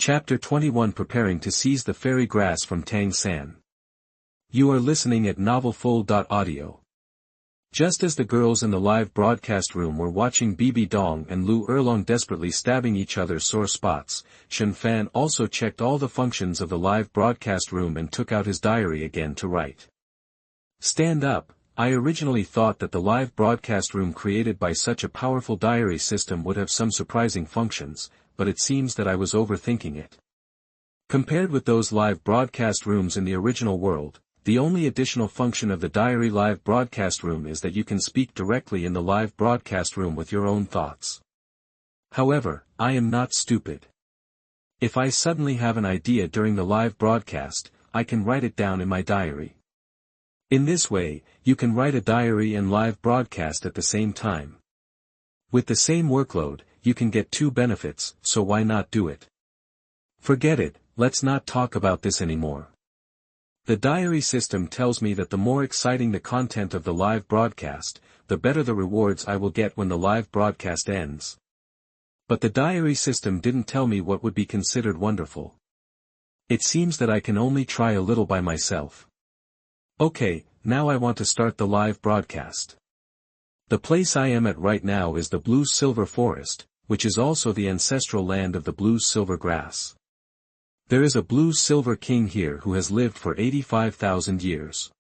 Chapter 21 Preparing to Seize the Fairy Grass from Tang San. You are listening at novelfull.audio. Just as the girls in the live broadcast room were watching Bibi Dong and Liu Erlong desperately stabbing each other's sore spots, Shen also checked all the functions of the live broadcast room and took out his diary again to write. Stand up. I originally thought that the live broadcast room created by such a powerful diary system would have some surprising functions, but it seems that I was overthinking it. Compared with those live broadcast rooms in the original world, the only additional function of the diary live broadcast room is that you can speak directly in the live broadcast room with your own thoughts. However, I am not stupid. If I suddenly have an idea during the live broadcast, I can write it down in my diary. In this way, you can write a diary and live broadcast at the same time. With the same workload, you can get two benefits, so why not do it? Forget it, let's not talk about this anymore. The diary system tells me that the more exciting the content of the live broadcast, the better the rewards I will get when the live broadcast ends. But the diary system didn't tell me what would be considered wonderful. It seems that I can only try a little by myself. Okay, now I want to start the live broadcast. The place I am at right now is the blue-silver forest, which is also the ancestral land of the blue-silver grass. There is a blue-silver king here who has lived for 85,000 years.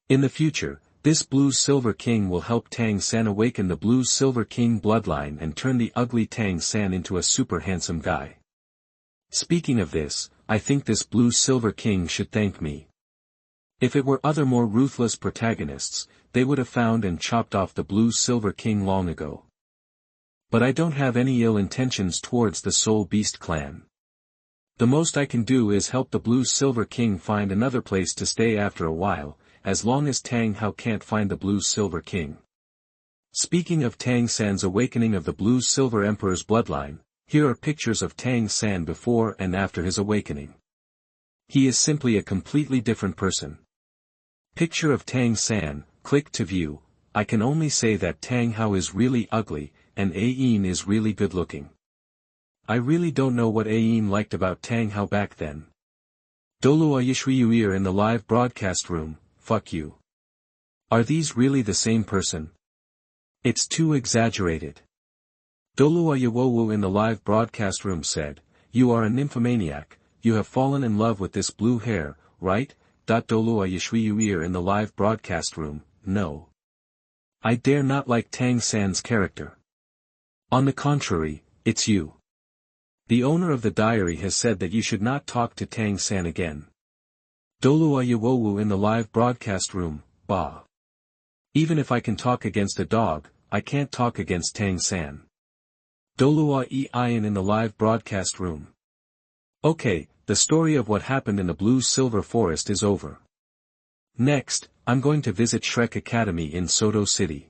In the future, this blue-silver king will help Tang San awaken the blue-silver king bloodline and turn the ugly Tang San into a super handsome guy. Speaking of this, I think this blue-silver king should thank me. If it were other more ruthless protagonists, they would have found and chopped off the blue-silver king long ago. But I don't have any ill intentions towards the Soul Beast clan. The most I can do is help the blue-silver king find another place to stay after a while, as long as Tang Hao can't find the blue-silver king. Speaking of Tang San's awakening of the blue-silver emperor's bloodline, here are pictures of Tang San before and after his awakening. He is simply a completely different person. Picture of Tang San, click to view. I can only say that Tang Hao is really ugly, and Ayin is really good looking. I really don't know what Ayin liked about Tang Hao back then. DouluoDalu in the live broadcast room, fuck you. Are these really the same person? It's too exaggerated. DouluoDalu in the live broadcast room said, you are a nymphomaniac, you have fallen in love with this blue hair, right? DouluoDalu in the live broadcast room, no. I dare not like Tang San's character. On the contrary, it's you. The owner of the diary has said that you should not talk to Tang San again. DouluoDalu in the live broadcast room, bah. Even if I can talk against a dog, I can't talk against Tang San. DouluoDalu in the live broadcast room. Okay, the story of what happened in the blue-silver forest is over. Next, I'm going to visit Shrek Academy in Soto City.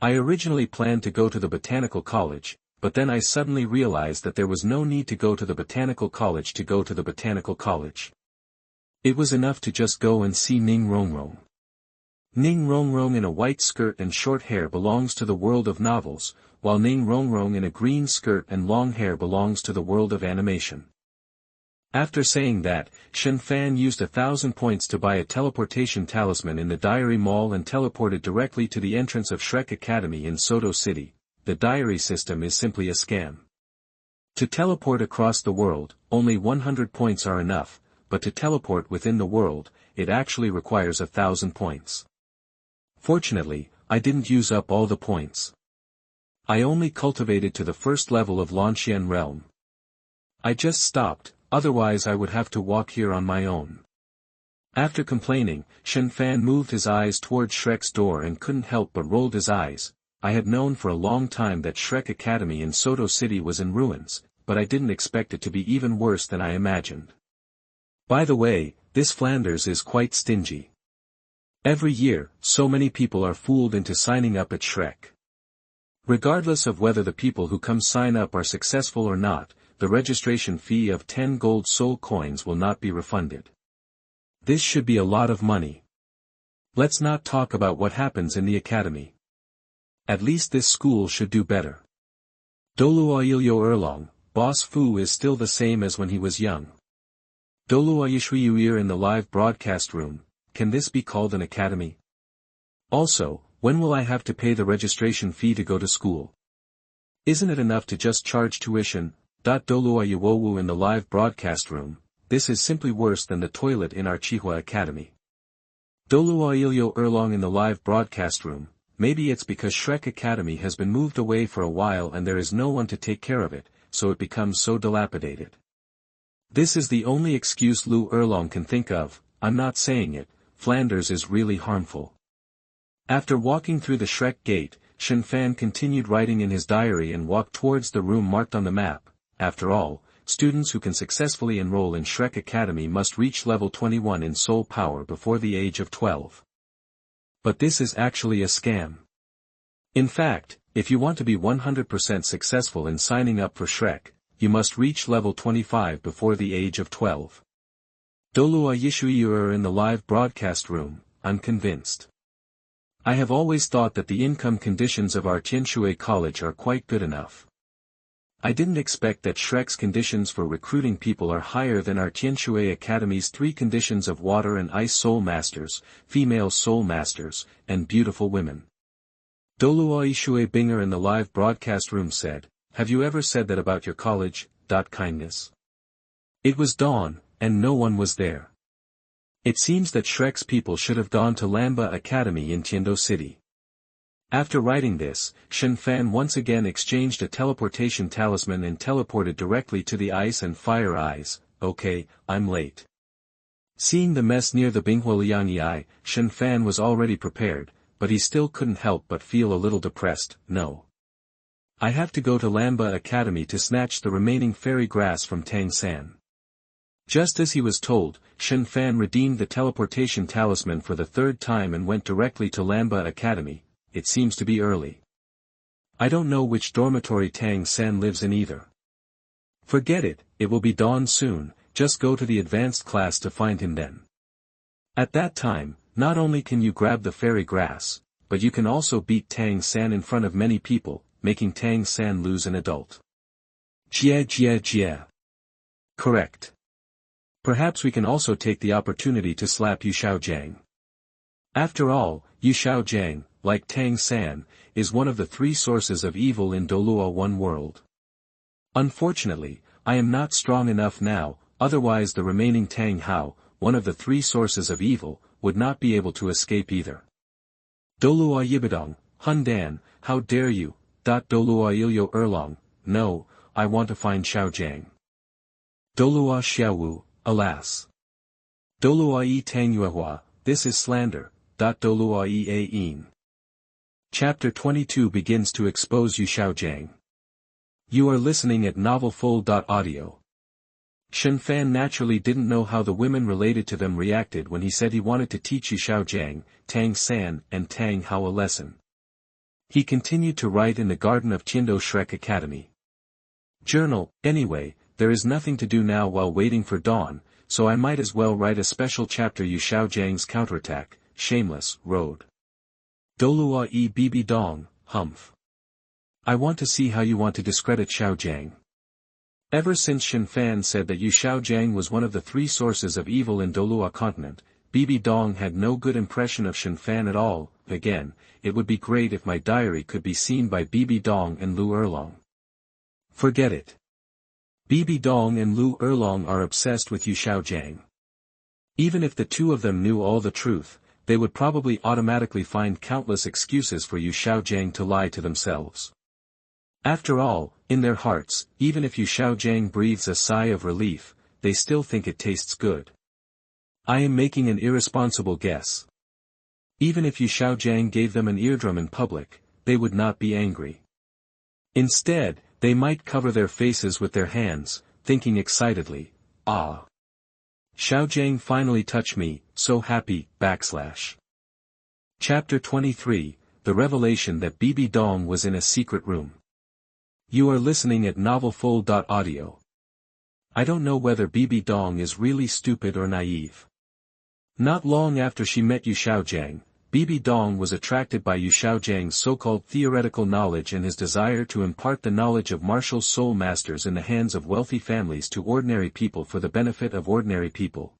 I originally planned to go to the Botanical College, but then I suddenly realized that there was no need to go to the Botanical College to go to the Botanical College. It was enough to just go and see Ning Rongrong. Ning Rongrong in a white skirt and short hair belongs to the world of novels, while Ning Rongrong in a green skirt and long hair belongs to the world of animation. After saying that, Shen used 1,000 points to buy a teleportation talisman in the Diary Mall and teleported directly to the entrance of Shrek Academy in Soto City. The diary system is simply a scam. To teleport across the world, only 100 points are enough, but to teleport within the world, it actually requires 1,000 points. Fortunately, I didn't use up all the points. I only cultivated to the first level of Lanxian realm. I just stopped. Otherwise I would have to walk here on my own. After complaining, Shen moved his eyes toward Shrek's door and couldn't help but rolled his eyes. I had known for a long time that Shrek Academy in Soto City was in ruins, but I didn't expect it to be even worse than I imagined. By the way, this Flanders is quite stingy. Every year, so many people are fooled into signing up at Shrek. Regardless of whether the people who come sign up are successful or not, the registration fee of 10 gold soul coins will not be refunded. This should be a lot of money. Let's not talk about what happens in the academy. At least this school should do better. Douluo Liu Erlong, Boss Fu is still the same as when he was young. DouluoDalu in the live broadcast room, can this be called an academy? Also, when will I have to pay the registration fee to go to school? Isn't it enough to just charge tuition? DouluoDalu in the live broadcast room, this is simply worse than the toilet in our Qihua Academy. Liu Erlong in the live broadcast room, maybe it's because Shrek Academy has been moved away for a while and there is no one to take care of it, so it becomes so dilapidated. This is the only excuse Liu Erlong can think of. I'm not saying it, Flanders is really harmful. After walking through the Shrek gate, Shen continued writing in his diary and walked towards the room marked on the map. After all, students who can successfully enroll in Shrek Academy must reach level 21 in soul power before the age of 12. But this is actually a scam. In fact, if you want to be 100% successful in signing up for Shrek, you must reach level 25 before the age of 12. DouluoDalu in the live broadcast room, I'm convinced. I have always thought that the income conditions of our Qian Renxue college are quite good enough. I didn't expect that Shrek's conditions for recruiting people are higher than our Qian Renxue Academy's 3 conditions of water and ice soul masters, female soul masters, and beautiful women. DouluoDalu Binger in the live broadcast room said, have you ever said that about your college? Kindness. It was dawn, and no one was there. It seems that Shrek's people should have gone to Lamba Academy in Tiando City. After writing this, Shen once again exchanged a teleportation talisman and teleported directly to the ice and fire eyes. Okay, I'm late. Seeing the mess near the Binghuoliang Eye, Shen was already prepared, but he still couldn't help but feel a little depressed. No. I have to go to Lamba Academy to snatch the remaining fairy grass from Tang San. Just as he was told, Shen redeemed the teleportation talisman for the 3rd time and went directly to Lamba Academy. It seems to be early. I don't know which dormitory Tang San lives in either. Forget it, it will be dawn soon, just go to the advanced class to find him then. At that time, not only can you grab the fairy grass, but you can also beat Tang San in front of many people, making Tang San lose an adult. Jia. Correct. Perhaps we can also take the opportunity to slap Yu Xiaogang. After all, Yu Xiaogang, like Tang San, is one of the 3 sources of evil in Douluo One World. Unfortunately, I am not strong enough now, otherwise the remaining Tang Hao, one of the 3 sources of evil, would not be able to escape either. Bibi Dong, Hundan, how dare you? Liu Erlong, no, I want to find Xiaogang. Xiaowu, alas. Tang Yuehua, this is slander. Douluodalu. Chapter 22 begins to expose Yu Xiaogang. You are listening at novelfull.audio. Shen naturally didn't know how the women related to them reacted when he said he wanted to teach Yu Xiaogang, Tang San and Tang Hao a lesson. He continued to write in the garden of Tiando Shrek Academy. Journal, anyway, there is nothing to do now while waiting for dawn, so I might as well write a special chapter Yu Xiaogang's counterattack, Shameless, Road. Bibi Dong, humph. I want to see how you want to discredit Xiaogang. Ever since Shen said that Yu Xiaogang was one of the 3 sources of evil in Douluo continent, Bibi Dong had no good impression of Shen at all. Again, it would be great if my diary could be seen by Bibi Dong and Liu Erlong. Forget it. Bibi Dong and Liu Erlong are obsessed with Yu Xiaogang. Even if the 2 of them knew all the truth, they would probably automatically find countless excuses for Yu Xiaogang to lie to themselves. After all, in their hearts, even if Yu Xiaogang breathes a sigh of relief, they still think it tastes good. I am making an irresponsible guess. Even if Yu Xiaogang gave them an eardrum in public, they would not be angry. Instead, they might cover their faces with their hands, thinking excitedly, ah. Xiaogang finally touched me, so happy, /. Chapter 23, The Revelation that Bibi Dong was in a secret room. You are listening at novelfull.audio. I don't know whether Bibi Dong is really stupid or naive. Not long after she met Yu Xiaogang, Bibi Dong was attracted by Yu Xiaojiang's so-called theoretical knowledge and his desire to impart the knowledge of martial soul masters in the hands of wealthy families to ordinary people for the benefit of ordinary people.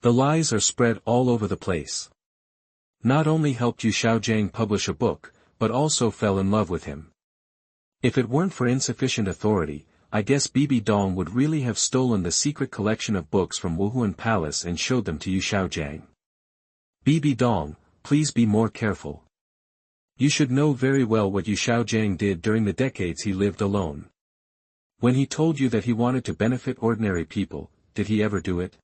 The lies are spread all over the place. Not only helped Yu Xiaojiang publish a book, but also fell in love with him. If it weren't for insufficient authority, I guess Bibi Dong would really have stolen the secret collection of books from Wuhuan Palace and showed them to Yu Xiaojiang. Bibi Dong, please be more careful. You should know very well what Yu Xiaojiang did during the decades he lived alone. When he told you that he wanted to benefit ordinary people, did he ever do it?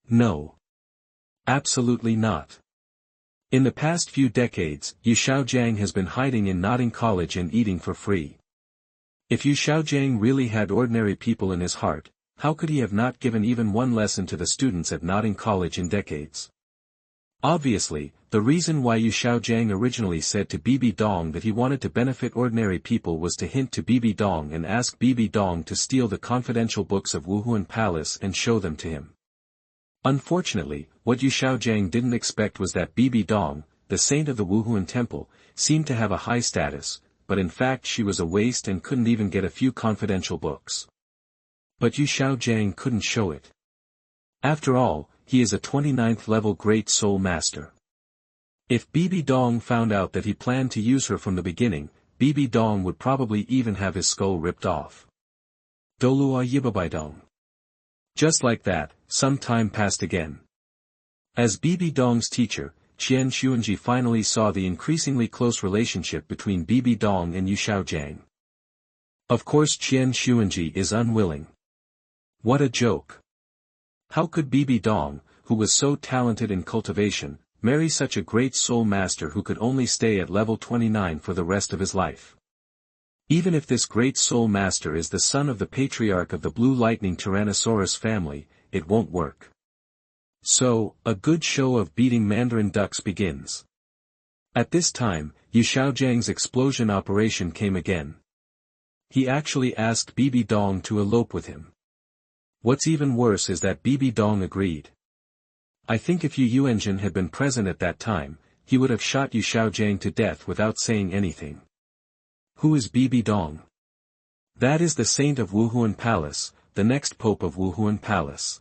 No. Absolutely not. In the past few decades, Yu Xiaojiang has been hiding in Notting College and eating for free. If Yu Xiaojiang really had ordinary people in his heart, how could he have not given even one lesson to the students at Notting College in decades? Obviously, the reason why Yu Xiaojiang originally said to Bibi Dong that he wanted to benefit ordinary people was to hint to Bibi Dong and ask Bibi Dong to steal the confidential books of Wuhuan Palace and show them to him. Unfortunately, what Yu Xiaojiang didn't expect was that Bibi Dong, the saint of the Wuhuan temple, seemed to have a high status, but in fact she was a waste and couldn't even get a few confidential books. But Yu Xiaojiang couldn't show it. After all, he is a 29th level Great Soul Master. If Bibi Dong found out that he planned to use her from the beginning, Bibi Dong would probably even have his skull ripped off. Douluo. Just like that, some time passed again. As Bibi Dong's teacher, Qian Renxue finally saw the increasingly close relationship between Bibi Dong and Yu Xiaojiang. Of course Qian Renxue is unwilling. What a joke. How could Bibi Dong, who was so talented in cultivation, marry such a great soul master who could only stay at level 29 for the rest of his life? Even if this great soul master is the son of the patriarch of the Blue Lightning Tyrannosaurus family, it won't work. So, a good show of beating Mandarin ducks begins. At this time, Yu Xiaojiang's explosion operation came again. He actually asked Bibi Dong to elope with him. What's even worse is that Bibi Dong agreed. I think if Yu Yuanjin had been present at that time, he would have shot Yu Xiaojiang to death without saying anything. Who is Bibi Dong? That is the saint of Wuhuan Palace, the next pope of Wuhuan Palace.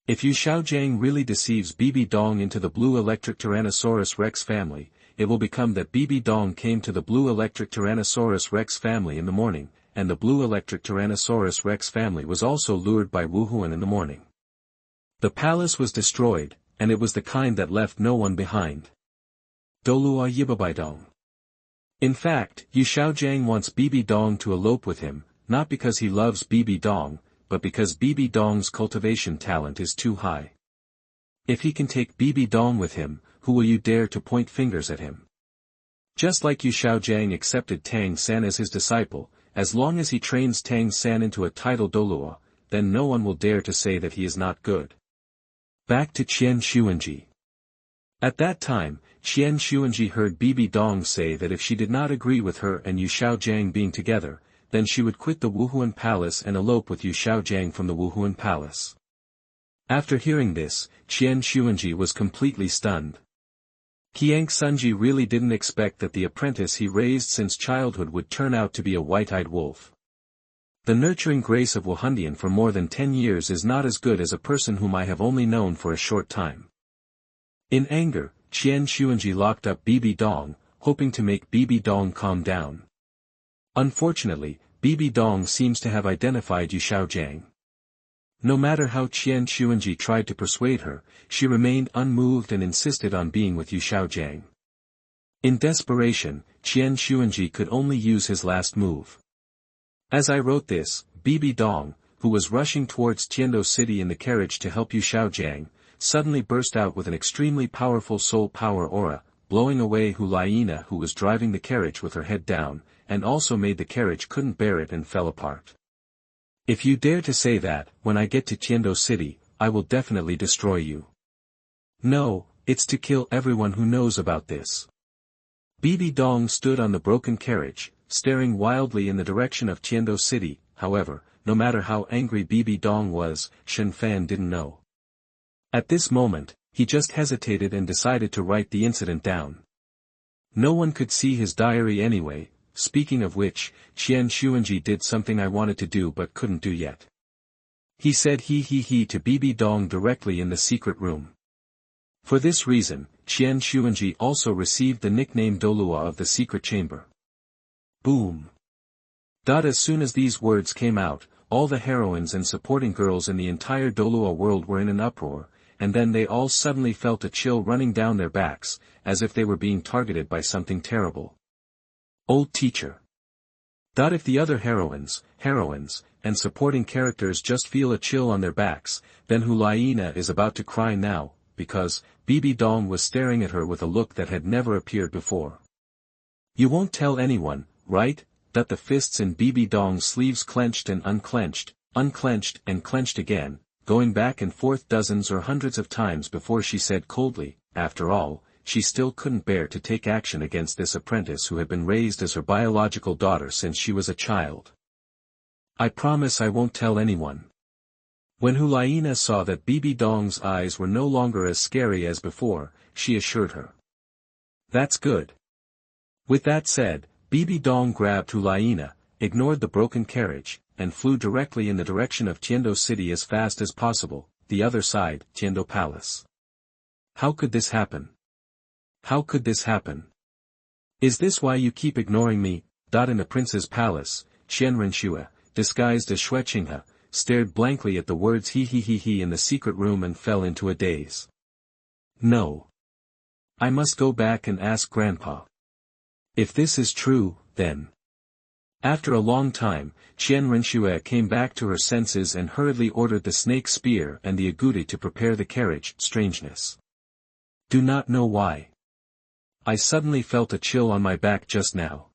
If Yu Xiaojiang really deceives Bibi Dong into the Blue Electric Tyrannosaurus Rex family, it will become that Bibi Dong came to the Blue Electric Tyrannosaurus Rex family in the morning, and the Blue Electric Tyrannosaurus Rex family was also lured by Wuhuan in the morning. The palace was destroyed, and it was the kind that left no one behind. Douluo. In fact, Yu Xiaojiang wants Bibi Dong to elope with him, not because he loves Bibi Dong, but because Bibi Dong's cultivation talent is too high. If he can take Bibi Dong with him, who will you dare to point fingers at him? Just like Yu Xiaojiang accepted Tang San as his disciple, as long as he trains Tang San into a title Douluo, then no one will dare to say that he is not good. Back to Qian Renxue. At that time, Qian Renxue heard Bibi Dong say that if she did not agree with her and Yu Xiaojiang being together, then she would quit the Wuhuan Palace and elope with Yu Xiaojiang from the Wuhuan Palace. After hearing this, Qian Renxue was completely stunned. Qian Renxue really didn't expect that the apprentice he raised since childhood would turn out to be a white-eyed wolf. The nurturing grace of Wuhandian for more than 10 years is not as good as a person whom I have only known for a short time. In anger, Qian Renxue locked up Bibi Dong, hoping to make Bibi Dong calm down. Unfortunately, Bibi Dong seems to have identified Yu Xiaojiang. No matter how Qian Renxue tried to persuade her, she remained unmoved and insisted on being with Yu Xiaojiang. In desperation, Qian Renxue could only use his last move. As I wrote this, Bibi Dong, who was rushing towards Tiando City in the carriage to help Yu Xiaojiang, suddenly burst out with an extremely powerful soul power aura, blowing away Hu Liena who was driving the carriage with her head down, and also made the carriage couldn't bear it and fell apart. If you dare to say that, when I get to Tiando City, I will definitely destroy you. No, it's to kill everyone who knows about this. Bibi Dong stood on the broken carriage, staring wildly in the direction of Tiando City. However, no matter how angry Bibi Dong was, Shen Fan didn't know. At this moment, He just hesitated and decided to write the incident down. No one could see his diary anyway. Speaking of which, Qian Renxue did something I wanted to do but couldn't do yet. He said he to Bibi Dong directly in the secret room. For this reason, Qian Renxue also received the nickname Douluo of the secret chamber. Boom. As soon as these words came out, all the heroines and supporting girls in the entire Douluo world were in an uproar, and then they all suddenly felt a chill running down their backs, as if they were being targeted by something terrible. Old teacher. If the other heroines, and supporting characters just feel a chill on their backs, then Hulaina is about to cry now, because Bibi Dong was staring at her with a look that had never appeared before. You won't tell anyone, right? The fists in Bibi Dong's sleeves clenched and unclenched, unclenched and clenched again, going back and forth dozens or hundreds of times before she said coldly, after all, she still couldn't bear to take action against this apprentice who had been raised as her biological daughter since she was a child. I promise I won't tell anyone. When Hulaina saw that Bibi Dong's eyes were no longer as scary as before, she assured her. That's good. With that said, Bibi Dong grabbed Hulaina, ignored the broken carriage, and flew directly in the direction of Tiando City as fast as possible, the other side, Tiando Palace. How could this happen? How could this happen? Is this why you keep ignoring me? In the prince's palace, Qian Renxue, disguised as Xue Qinghe, stared blankly at the words he in the secret room and fell into a daze. No. I must go back and ask Grandpa. If this is true, then. After a long time, Qian Renxue came back to her senses and hurriedly ordered the snake spear and the agouti to prepare the carriage. Strangeness. Do not know why. I suddenly felt a chill on my back just now.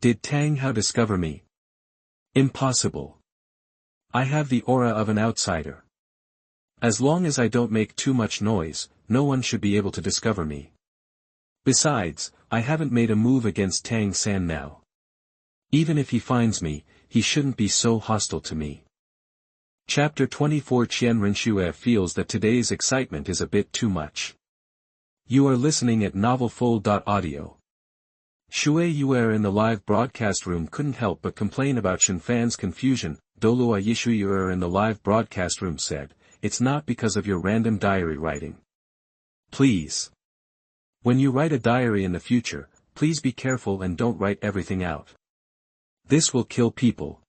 Did Tang Hao discover me? Impossible. I have the aura of an outsider. As long as I don't make too much noise, no one should be able to discover me. Besides, I haven't made a move against Tang San now. Even if he finds me, he shouldn't be so hostile to me. Chapter 24 Qian Renxue feels that today's excitement is a bit too much. You are listening at NovelFull.audio. Shui Yuer in the live broadcast room couldn't help but complain about Shen Fan's confusion. Douluo Yuer in the live broadcast room said, "It's not because of your random diary writing. Please. When you write a diary in the future, please be careful and don't write everything out. This will kill people."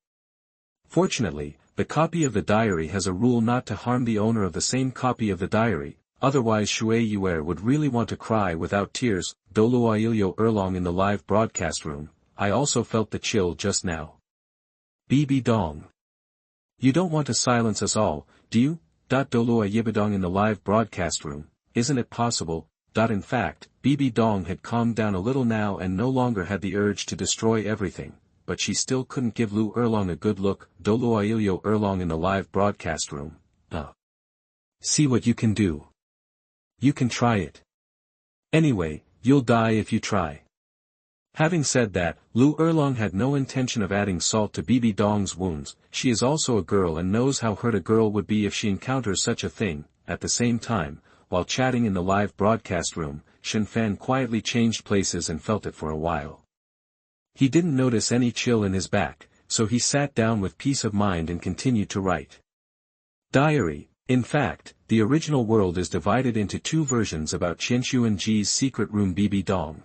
Fortunately, the copy of the diary has a rule not to harm the owner of the same copy of the diary, otherwise Shui Yuer would really want to cry without tears. Liu Erlong in the live broadcast room, I also felt the chill just now. Bibi Dong. You don't want to silence us all, do you? Bibi Dong in the live broadcast room, isn't it possible? In fact, Bibi Dong had calmed down a little now and no longer had the urge to destroy everything, but she still couldn't give Liu Erlong a good look. Liu Erlong in the live broadcast room. See what you can do. You can try it. Anyway, you'll die if you try. Having said that, Liu Erlong had no intention of adding salt to Bibi Dong's wounds. She is also a girl and knows how hurt a girl would be if she encounters such a thing. At the same time, while chatting in the live broadcast room, Shen Fan quietly changed places and felt it for a while. He didn't notice any chill in his back, so he sat down with peace of mind and continued to write. Diary. In fact, the original world is divided into two versions about Qian Renxue's secret room Bibi Dong.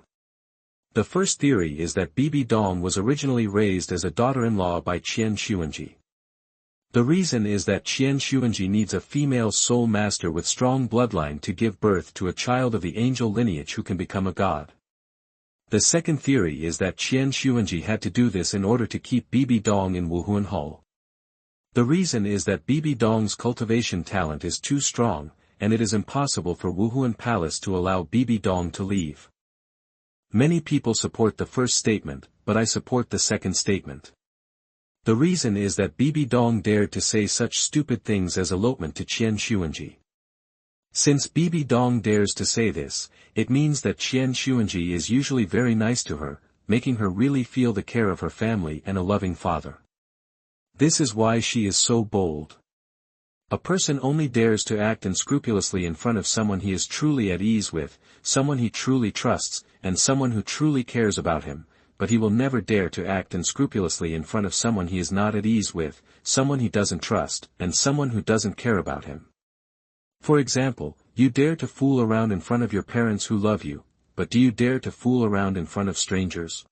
The first theory is that Bibi Dong was originally raised as a daughter-in-law by Qian Renxue. The reason is that Qian Renxue needs a female soul master with strong bloodline to give birth to a child of the angel lineage who can become a god. The second theory is that Qian Renxue had to do this in order to keep Bibi Dong in Wuhuan Hall. The reason is that Bibi Dong's cultivation talent is too strong, and it is impossible for Wuhuan Palace to allow Bibi Dong to leave. Many people support the first statement, but I support the second statement. The reason is that Bibi Dong dared to say such stupid things as elopement to Qian Renxue. Since Bibi Dong dares to say this, it means that Qian Renxue is usually very nice to her, making her really feel the care of her family and a loving father. This is why she is so bold. A person only dares to act unscrupulously in front of someone he is truly at ease with, someone he truly trusts, and someone who truly cares about him, but he will never dare to act unscrupulously in front of someone he is not at ease with, someone he doesn't trust, and someone who doesn't care about him. For example, you dare to fool around in front of your parents who love you, but do you dare to fool around in front of strangers?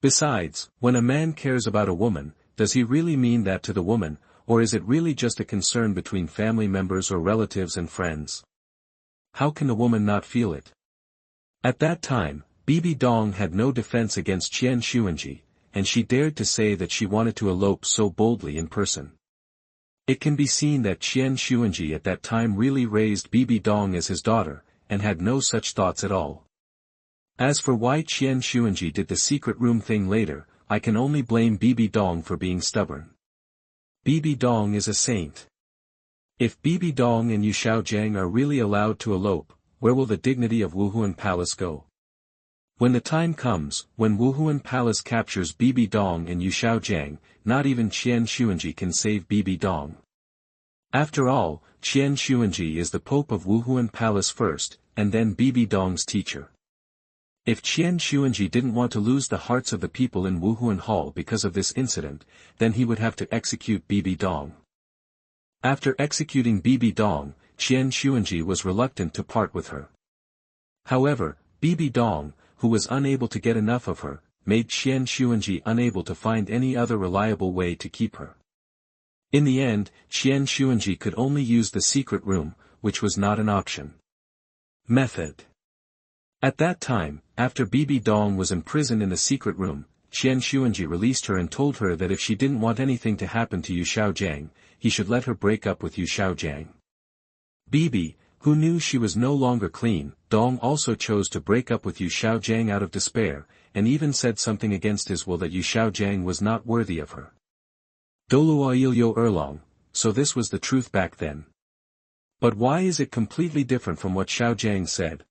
Besides, when a man cares about a woman, does he really mean that to the woman, or is it really just a concern between family members or relatives and friends? How can a woman not feel it? At that time, Bibi Dong had no defense against Qian Renxue, and she dared to say that she wanted to elope so boldly in person. It can be seen that Qian Renxue at that time really raised Bibi Dong as his daughter, and had no such thoughts at all. As for why Qian Renxue did the secret room thing later, I can only blame Bibi Dong for being stubborn. Bibi Dong is a saint. If Bibi Dong and Xiaogang are really allowed to elope, where will the dignity of Wuhuan Palace go? When the time comes, when Wuhuan Palace captures Bibi Dong and Xiaogang, not even Qian Renxue can save Bibi Dong. After all, Qian Renxue is the Pope of Wuhuan Palace first, and then Bibi Dong's teacher. If Qian Renxue didn't want to lose the hearts of the people in Wuhuan Hall because of this incident, then he would have to execute Bibi Dong. After executing Bibi Dong, Qian Renxue was reluctant to part with her. However, Bibi Dong, who was unable to get enough of her, made Qian Renxue unable to find any other reliable way to keep her. In the end, Qian Renxue could only use the secret room, which was not an option. Method. At that time, after Bibi Dong was imprisoned in the secret room, Qian Renxue released her and told her that if she didn't want anything to happen to Xiaogang, he should let her break up with Xiaogang. Bibi, who knew she was no longer clean, Dong also chose to break up with Xiaogang out of despair, and even said something against his will that Xiaogang was not worthy of her. Douluo Liu Erlong, so this was the truth back then. But why is it completely different from what Xiaogang said?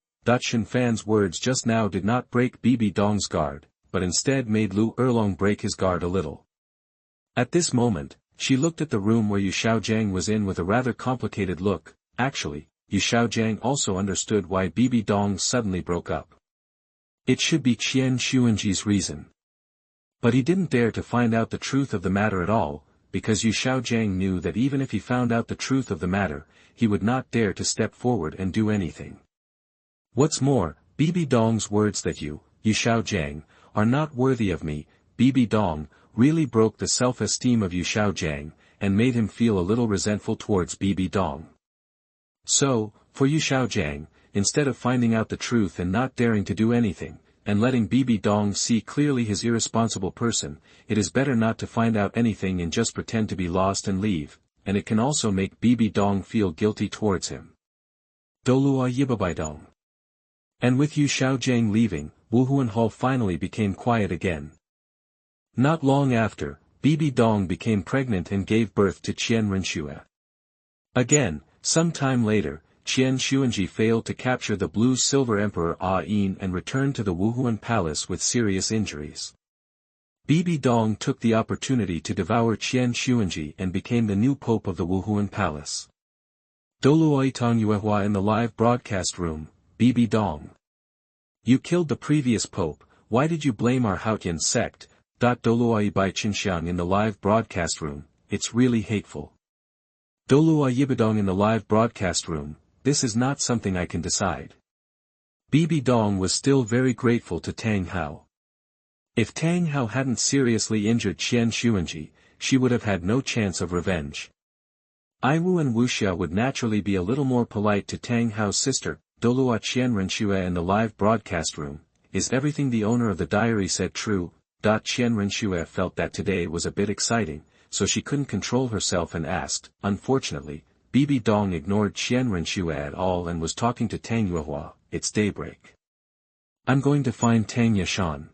Shen Fan's words just now did not break Bibi Dong's guard, but instead made Liu Erlong break his guard a little. At this moment, she looked at the room where Xiaogang was in with a rather complicated look. Actually, Xiaogang also understood why Bibi Dong suddenly broke up. It should be Qian Renxue's reason. But he didn't dare to find out the truth of the matter at all, because Xiaogang knew that even if he found out the truth of the matter, he would not dare to step forward and do anything. What's more, Bibi Dong's words that Xiaogang, are not worthy of me, Bibi Dong, really broke the self-esteem of Xiaogang, and made him feel a little resentful towards Bibi Dong. So, for Xiaogang, instead of finding out the truth and not daring to do anything, and letting Bibi Dong see clearly his irresponsible person, it is better not to find out anything and just pretend to be lost and leave, and it can also make Bibi Dong feel guilty towards him. Douluo Dong. And with Xiaogang leaving, Wuhuan Hall finally became quiet again. Not long after, Bibi Dong became pregnant and gave birth to Qian Renxue. Again, some time later, Qian Renxue failed to capture the Blue-Silver Emperor Yin and returned to the Wuhuan Palace with serious injuries. Bibi Dong took the opportunity to devour Qian Renxue and became the new pope of the Wuhuan Palace. Douluo in the live broadcast room, Bibi Dong. You killed the previous pope, why did you blame our Haotian sect? Douluo by Qinxiang in the live broadcast room, it's really hateful. Douluo Yibidong in the live broadcast room, this is not something I can decide. Bibi Dong was still very grateful to Tang Hao. If Tang Hao hadn't seriously injured Qian Renxue, she would have had no chance of revenge. Aiwu and Wuxia would naturally be a little more polite to Tang Hao's sister, Douluo Qian Renxue in the live broadcast room. Is everything the owner of the diary said true? Qian Renxue felt that today was a bit exciting, so she couldn't control herself and asked. Unfortunately, Bibi Dong ignored Qian Renxue at all and was talking to Tang Yuehua. It's daybreak. I'm going to find Tang Yashan.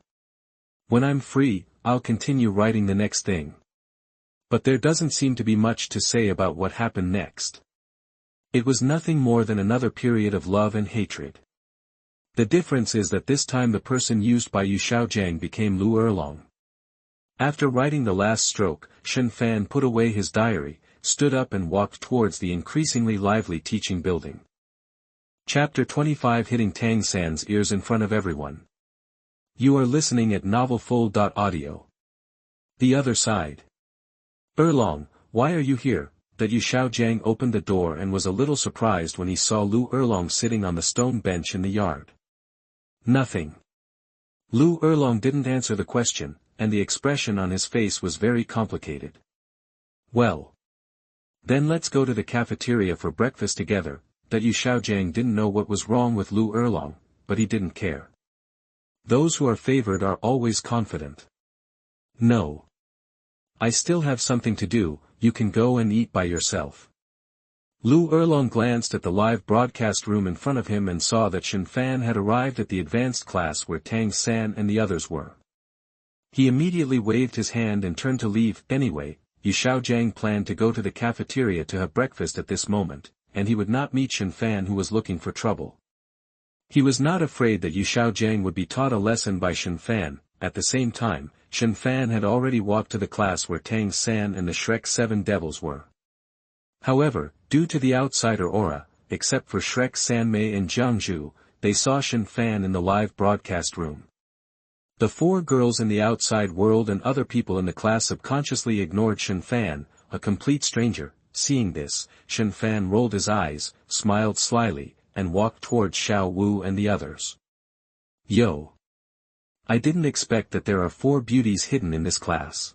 When I'm free, I'll continue writing the next thing. But there doesn't seem to be much to say about what happened next. It was nothing more than another period of love and hatred. The difference is that this time the person used by Xiaogang became Liu Erlong. After writing the last stroke, Shen Fan put away his diary, stood up and walked towards the increasingly lively teaching building. Chapter 25 Hitting Tang San's ears in front of everyone. You are listening at NovelFull.audio. The other side. Erlong, why are you here? That Xiaogang opened the door and was a little surprised when he saw Liu Erlong sitting on the stone bench in the yard. Nothing. Liu Erlong didn't answer the question, and the expression on his face was very complicated. Well. Then let's go to the cafeteria for breakfast together. That Xiaogang didn't know what was wrong with Liu Erlong, but he didn't care. Those who are favored are always confident. No. I still have something to do, you can go and eat by yourself. Liu Erlong glanced at the live broadcast room in front of him and saw that Shen Fan had arrived at the advanced class where Tang San and the others were. He immediately waved his hand and turned to leave. Anyway, Xiaogang planned to go to the cafeteria to have breakfast at this moment, and he would not meet Shen Fan, who was looking for trouble. He was not afraid that Xiaogang would be taught a lesson by Shen Fan. At the same time, Shen Fan had already walked to the class where Tang San and the Shrek 7 devils were. However, due to the outsider aura, except for Shrek Sanmei and Jiangzhu, they saw Shen Fan in the live broadcast room. The 4 girls in the outside world and other people in the class subconsciously ignored Shen Fan, a complete stranger. Seeing this, Shen Fan rolled his eyes, smiled slyly, and walked towards Xiao Wu and the others. Yo! I didn't expect that there are 4 beauties hidden in this class.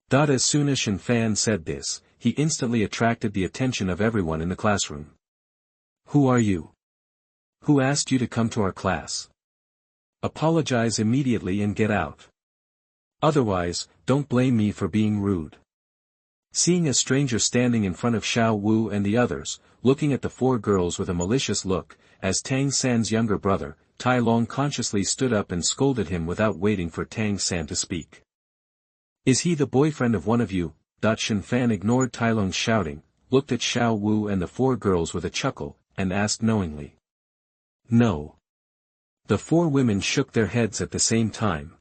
As soon as Shen Fan said this, he instantly attracted the attention of everyone in the classroom. Who are you? Who asked you to come to our class? Apologize immediately and get out. Otherwise, don't blame me for being rude. Seeing a stranger standing in front of Xiao Wu and the others, looking at the 4 girls with a malicious look, as Tang San's younger brother, Tai Long consciously stood up and scolded him without waiting for Tang San to speak. Is he the boyfriend of one of you? Shen Fan ignored Tai Long's shouting, looked at Xiao Wu and the 4 girls with a chuckle, and asked knowingly. No. The 4 women shook their heads at the same time.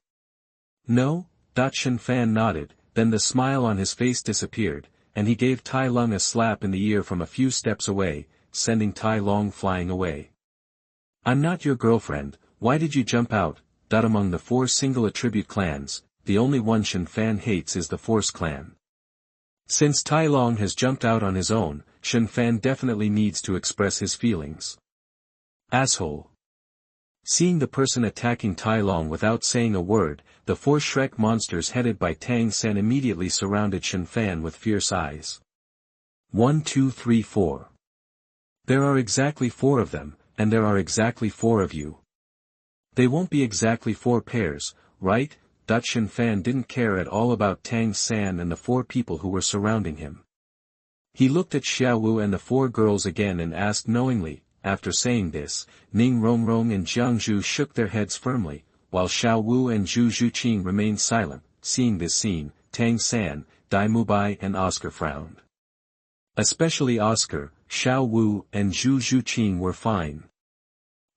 No? Shen Fan nodded, then the smile on his face disappeared, and he gave Tai Long a slap in the ear from a few steps away, sending Tai Long flying away. I'm not your girlfriend, why did you jump out? Among the 4 single attribute clans, the only one Shen Fan hates is the Force clan. Since Tai Long has jumped out on his own, Shen Fan definitely needs to express his feelings. Asshole. Seeing the person attacking Tai Long without saying a word, the 4 Shrek monsters headed by Tang San immediately surrounded Shen Fan with fierce eyes. 1 2 3 4. There are exactly 4 of them, and there are exactly 4 of you. They won't be exactly 4 pairs, right? Shen Fan didn't care at all about Tang San and the 4 people who were surrounding him. He looked at Xiao Wu and the 4 girls again and asked knowingly. After saying this, Ning Rongrong and Jiangzhu shook their heads firmly, while Xiao Wu and Zhu Zhuqing remained silent. Seeing this scene, Tang San, Dai Mubai and Oscar frowned. Especially Oscar, Xiao Wu and Zhu Zhuqing were fine.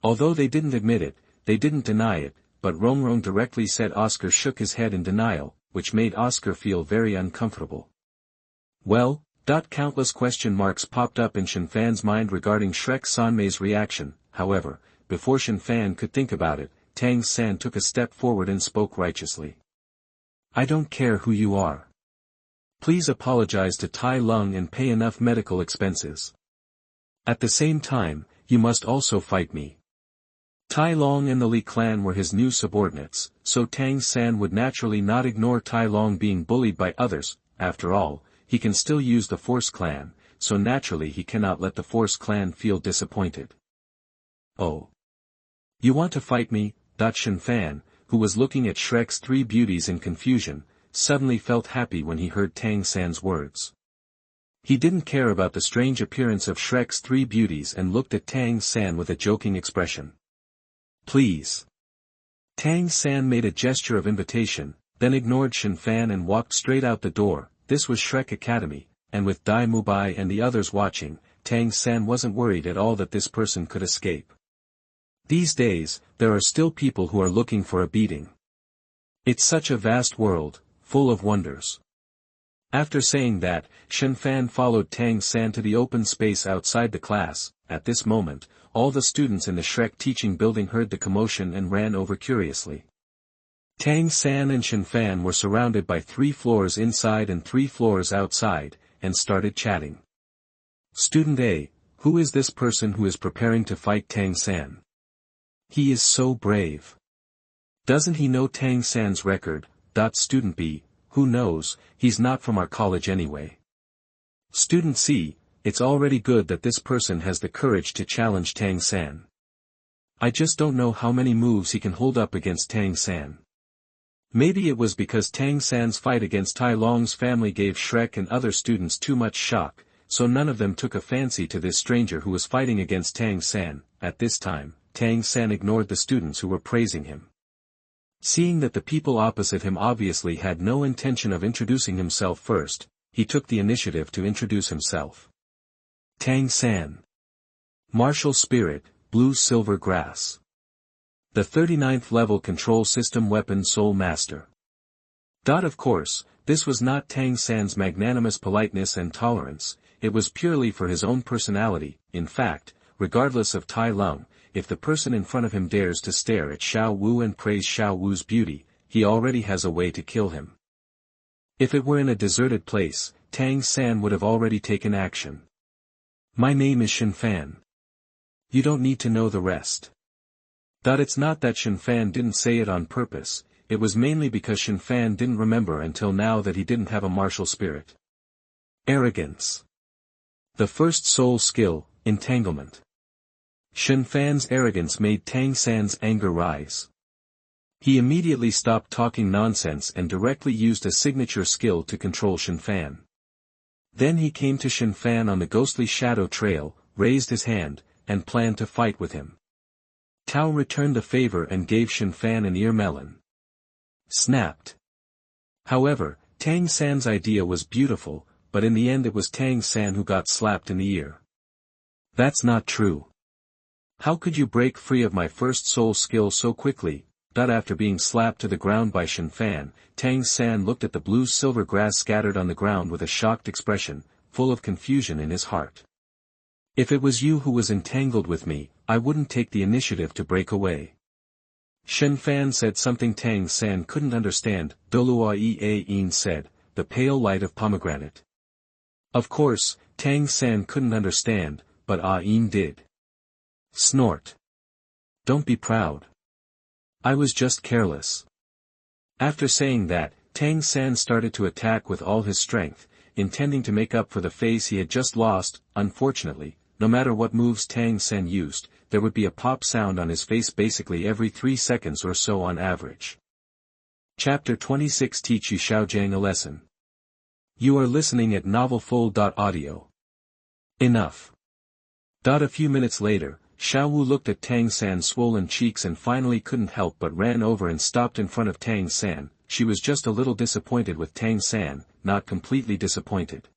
Although they didn't admit it, they didn't deny it, but Rongrong directly said Oscar shook his head in denial, which made Oscar feel very uncomfortable. Well, countless question marks popped up in Shen Fan's mind regarding Shrek Sanmei's reaction. However, before Shen Fan could think about it, Tang San took a step forward and spoke righteously. I don't care who you are. Please apologize to Tai Lung and pay enough medical expenses. At the same time, you must also fight me. Tai Long and the Li clan were his new subordinates, so Tang San would naturally not ignore Tai Long being bullied by others. After all, he can still use the Force clan, so naturally he cannot let the Force clan feel disappointed. Oh. You want to fight me? Shen Fan, who was looking at Shrek's 3 beauties in confusion, suddenly felt happy when he heard Tang San's words. He didn't care about the strange appearance of Shrek's 3 beauties and looked at Tang San with a joking expression. Please. Tang San made a gesture of invitation, then ignored Shen Fan and walked straight out the door. This was Shrek Academy, and with Dai Mubai and the others watching, Tang San wasn't worried at all that this person could escape. These days, there are still people who are looking for a beating. It's such a vast world, full of wonders. After saying that, Shen Fan followed Tang San to the open space outside the class. At this moment, all the students in the Shrek teaching building heard the commotion and ran over curiously. Tang San and Shen Fan were surrounded by 3 floors inside and 3 floors outside, and started chatting. Student A, who is this person who is preparing to fight Tang San? He is so brave. Doesn't he know Tang San's record? Student B, who knows, he's not from our college anyway. Student C, it's already good that this person has the courage to challenge Tang San. I just don't know how many moves he can hold up against Tang San. Maybe it was because Tang San's fight against Tai Long's family gave Shrek and other students too much shock, so none of them took a fancy to this stranger who was fighting against Tang San. At this time, Tang San ignored the students who were praising him. Seeing that the people opposite him obviously had no intention of introducing himself first, he took the initiative to introduce himself. Tang San. Martial Spirit, Blue Silver Grass. The 39th level control system weapon Soul Master. Of course, this was not Tang San's magnanimous politeness and tolerance, it was purely for his own personality. In fact, regardless of Tai Lung, if the person in front of him dares to stare at Xiao Wu and praise Xiao Wu's beauty, he already has a way to kill him. If it were in a deserted place, Tang San would have already taken action. My name is Shen Fan. You don't need to know the rest. It's not that Shen Fan didn't say it on purpose, it was mainly because Shen Fan didn't remember until now that he didn't have a martial spirit. Arrogance. The first soul skill, Entanglement. Shen Fan's arrogance made Tang San's anger rise. He immediately stopped talking nonsense and directly used a signature skill to control Shen Fan. Then he came to Shen Fan on the ghostly shadow trail, raised his hand, and planned to fight with him. Tao returned the favor and gave Shen Fan an ear melon. Snapped. However, Tang San's idea was beautiful, but in the end it was Tang San who got slapped in the ear. That's not true. How could you break free of my first soul skill so quickly? After being slapped to the ground by Shen Fan, Tang San looked at the blue-silver grass scattered on the ground with a shocked expression, full of confusion in his heart. If it was you who was entangled with me, I wouldn't take the initiative to break away. Shen Fan said something Tang San couldn't understand. Douluo said, the pale light of pomegranate. Of course, Tang San couldn't understand, but did. Snort. Don't be proud. I was just careless. After saying that, Tang San started to attack with all his strength, intending to make up for the face he had just lost. Unfortunately, no matter what moves Tang San used, there would be a pop sound on his face basically every 3 seconds or so on average. Chapter 26 Teach you Xiaogang a lesson. You are listening at novelfull.audio. Enough. A few minutes later, Xiao Wu looked at Tang San's swollen cheeks and finally couldn't help but ran over and stopped in front of Tang San. She was just a little disappointed with Tang San, not completely disappointed.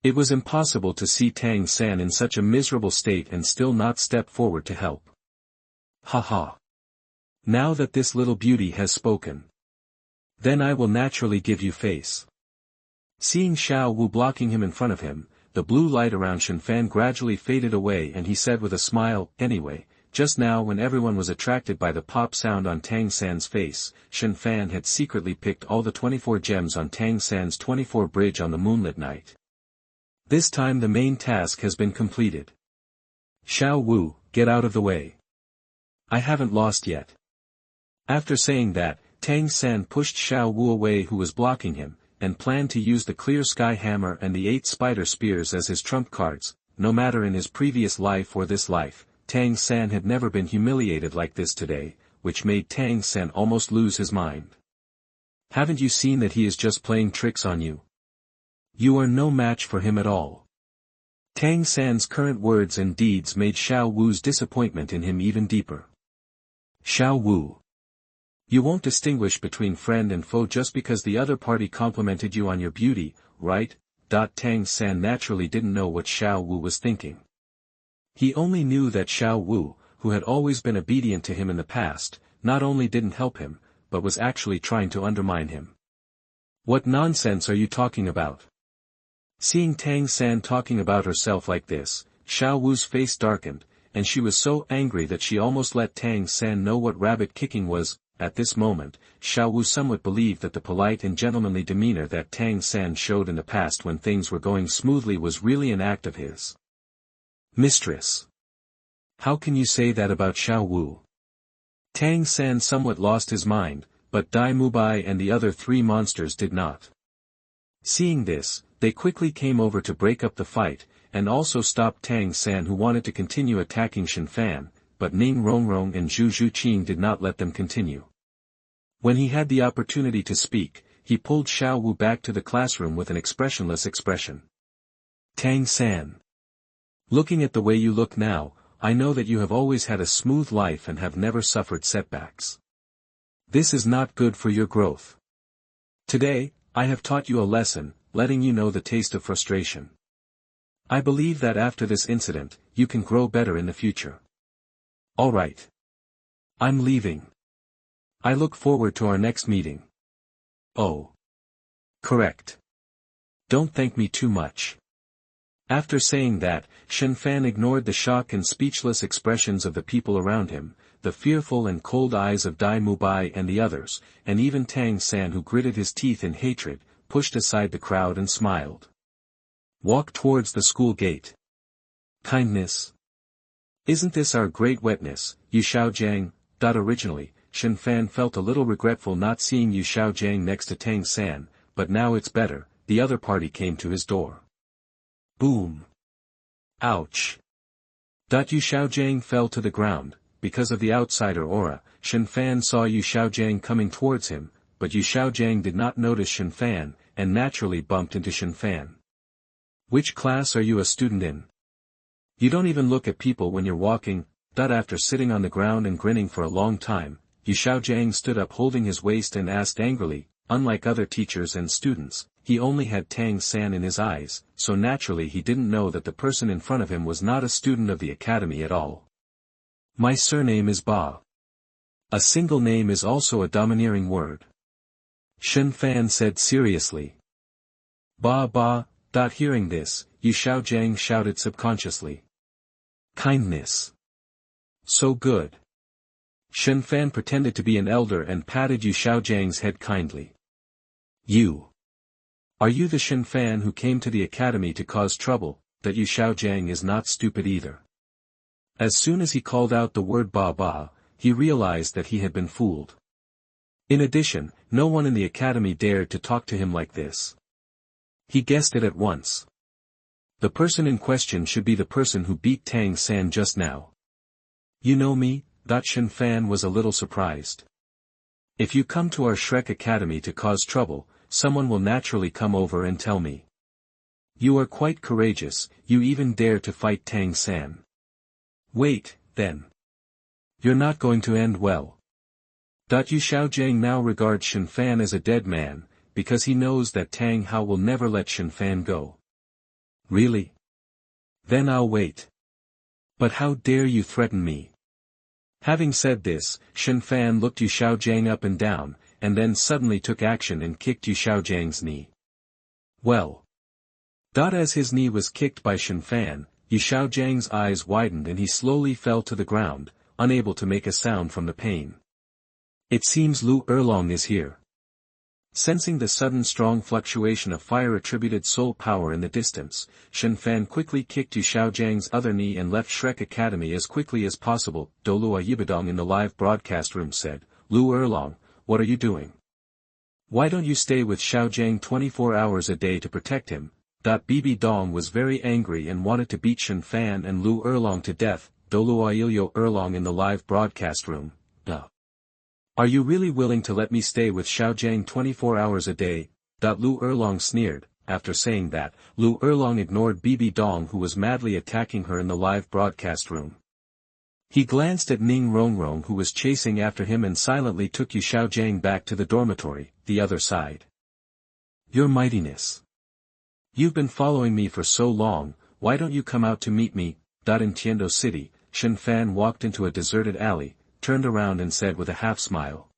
It was impossible to see Tang San in such a miserable state and still not step forward to help. Haha. Now that this little beauty has spoken, then I will naturally give you face. Seeing Xiao Wu blocking him in front of him, the blue light around Shen Fan gradually faded away and he said with a smile, anyway, just now when everyone was attracted by the pop sound on Tang San's face, Shen Fan had secretly picked all the 24 gems on Tang San's 24 bridge on the moonlit night. This time the main task has been completed. Xiao Wu, get out of the way. I haven't lost yet. After saying that, Tang San pushed Xiao Wu away who was blocking him, and planned to use the clear sky hammer and the 8 spider spears as his trump cards. No matter in his previous life or this life, Tang San had never been humiliated like this today, which made Tang San almost lose his mind. Haven't you seen that he is just playing tricks on you? You are no match for him at all. Tang San's current words and deeds made Xiao Wu's disappointment in him even deeper. Xiao Wu. You won't distinguish between friend and foe just because the other party complimented you on your beauty, right? Tang San naturally didn't know what Xiao Wu was thinking. He only knew that Xiao Wu, who had always been obedient to him in the past, not only didn't help him, but was actually trying to undermine him. What nonsense are you talking about? Seeing Tang San talking about herself like this, Xiao Wu's face darkened, and she was so angry that she almost let Tang San know what rabbit kicking was. At this moment, Xiao Wu somewhat believed that the polite and gentlemanly demeanor that Tang San showed in the past when things were going smoothly was really an act of his. Mistress. How can you say that about Xiao Wu? Tang San somewhat lost his mind, but Dai Mubai and the other three monsters did not. Seeing this, they quickly came over to break up the fight, and also stop Tang San, who wanted to continue attacking Shen Fan, but Ning Rongrong and Zhu Zhuqing did not let them continue. When he had the opportunity to speak, he pulled Xiao Wu back to the classroom with an expressionless expression. Tang San. Looking at the way you look now, I know that you have always had a smooth life and have never suffered setbacks. This is not good for your growth. Today, I have taught you a lesson, letting you know the taste of frustration. I believe that after this incident, you can grow better in the future. All right. I'm leaving. I look forward to our next meeting. Oh. Correct. Don't thank me too much. After saying that, Shen Fan ignored the shock and speechless expressions of the people around him, the fearful and cold eyes of Dai Mubai and the others, and even Tang San, who gritted his teeth in hatred, pushed aside the crowd and smiled. Walk towards the school gate. Kindness. Isn't this our great wetness, Yu Xiaogang? Originally, Shen Fan felt a little regretful not seeing Yu Xiaogang next to Tang San, but now it's better. The other party came to his door. Boom. Ouch. Yu Xiaogang fell to the ground. Because of the outsider aura, Shen Fan saw Yu Xiaogang coming towards him, but Yu Xiaogang did not notice Shen Fan, and naturally bumped into Shen Fan. Which class are you a student in? You don't even look at people when you're walking. After sitting on the ground and grinning for a long time, Yu Xiaogang stood up holding his waist and asked angrily. Unlike other teachers and students, he only had Tang San in his eyes, so naturally he didn't know that the person in front of him was not a student of the academy at all. My surname is Ba. A single name is also a domineering word. Shen Fan said seriously. Ba. Hearing this, Yu Xiaogang shouted subconsciously. Kindness. So good. Shen Fan pretended to be an elder and patted Yu Xiaojiang's head kindly. You. Are you the Shen Fan who came to the academy to cause trouble? That Yu Xiaogang is not stupid either. As soon as he called out the word Ba, he realized that he had been fooled. In addition, no one in the academy dared to talk to him like this. He guessed it at once. The person in question should be the person who beat Tang San just now. You know me? Shen Fan was a little surprised. If you come to our Shrek Academy to cause trouble, someone will naturally come over and tell me. You are quite courageous, you even dare to fight Tang San. Wait, then. You're not going to end well. Yu Xiaogang now regards Shen Fan as a dead man, because he knows that Tang Hao will never let Shen Fan go. Really? Then I'll wait. But how dare you threaten me? Having said this, Shen Fan looked Yu Xiaogang up and down, and then suddenly took action and kicked Yu Xiaojiang's knee. Well. As his knee was kicked by Shen Fan, Yu Xiaojiang's eyes widened and he slowly fell to the ground, unable to make a sound from the pain. It seems Liu Erlong is here. Sensing the sudden strong fluctuation of fire-attributed soul power in the distance, Shen Fan quickly kicked Yu Xiaojiang's other knee and left Shrek Academy as quickly as possible. Bibi Dong in the live broadcast room said, Liu Erlong, what are you doing? Why don't you stay with Xiaogang 24 hours a day to protect him? Bibi Dong was very angry and wanted to beat Shen Fan and Liu Erlong to death. Liu Erlong in the live broadcast room, Are you really willing to let me stay with Xiaogang 24 hours a day? Liu Erlong sneered. After saying that, Liu Erlong ignored Bibi Dong who was madly attacking her in the live broadcast room. He glanced at Ning Rongrong who was chasing after him and silently took Yu Xiaogang back to the dormitory, the other side. Your mightiness. You've been following me for so long, why don't you come out to meet me? In Tiando City, Shen Fan walked into a deserted alley, turned around and said with a half-smile.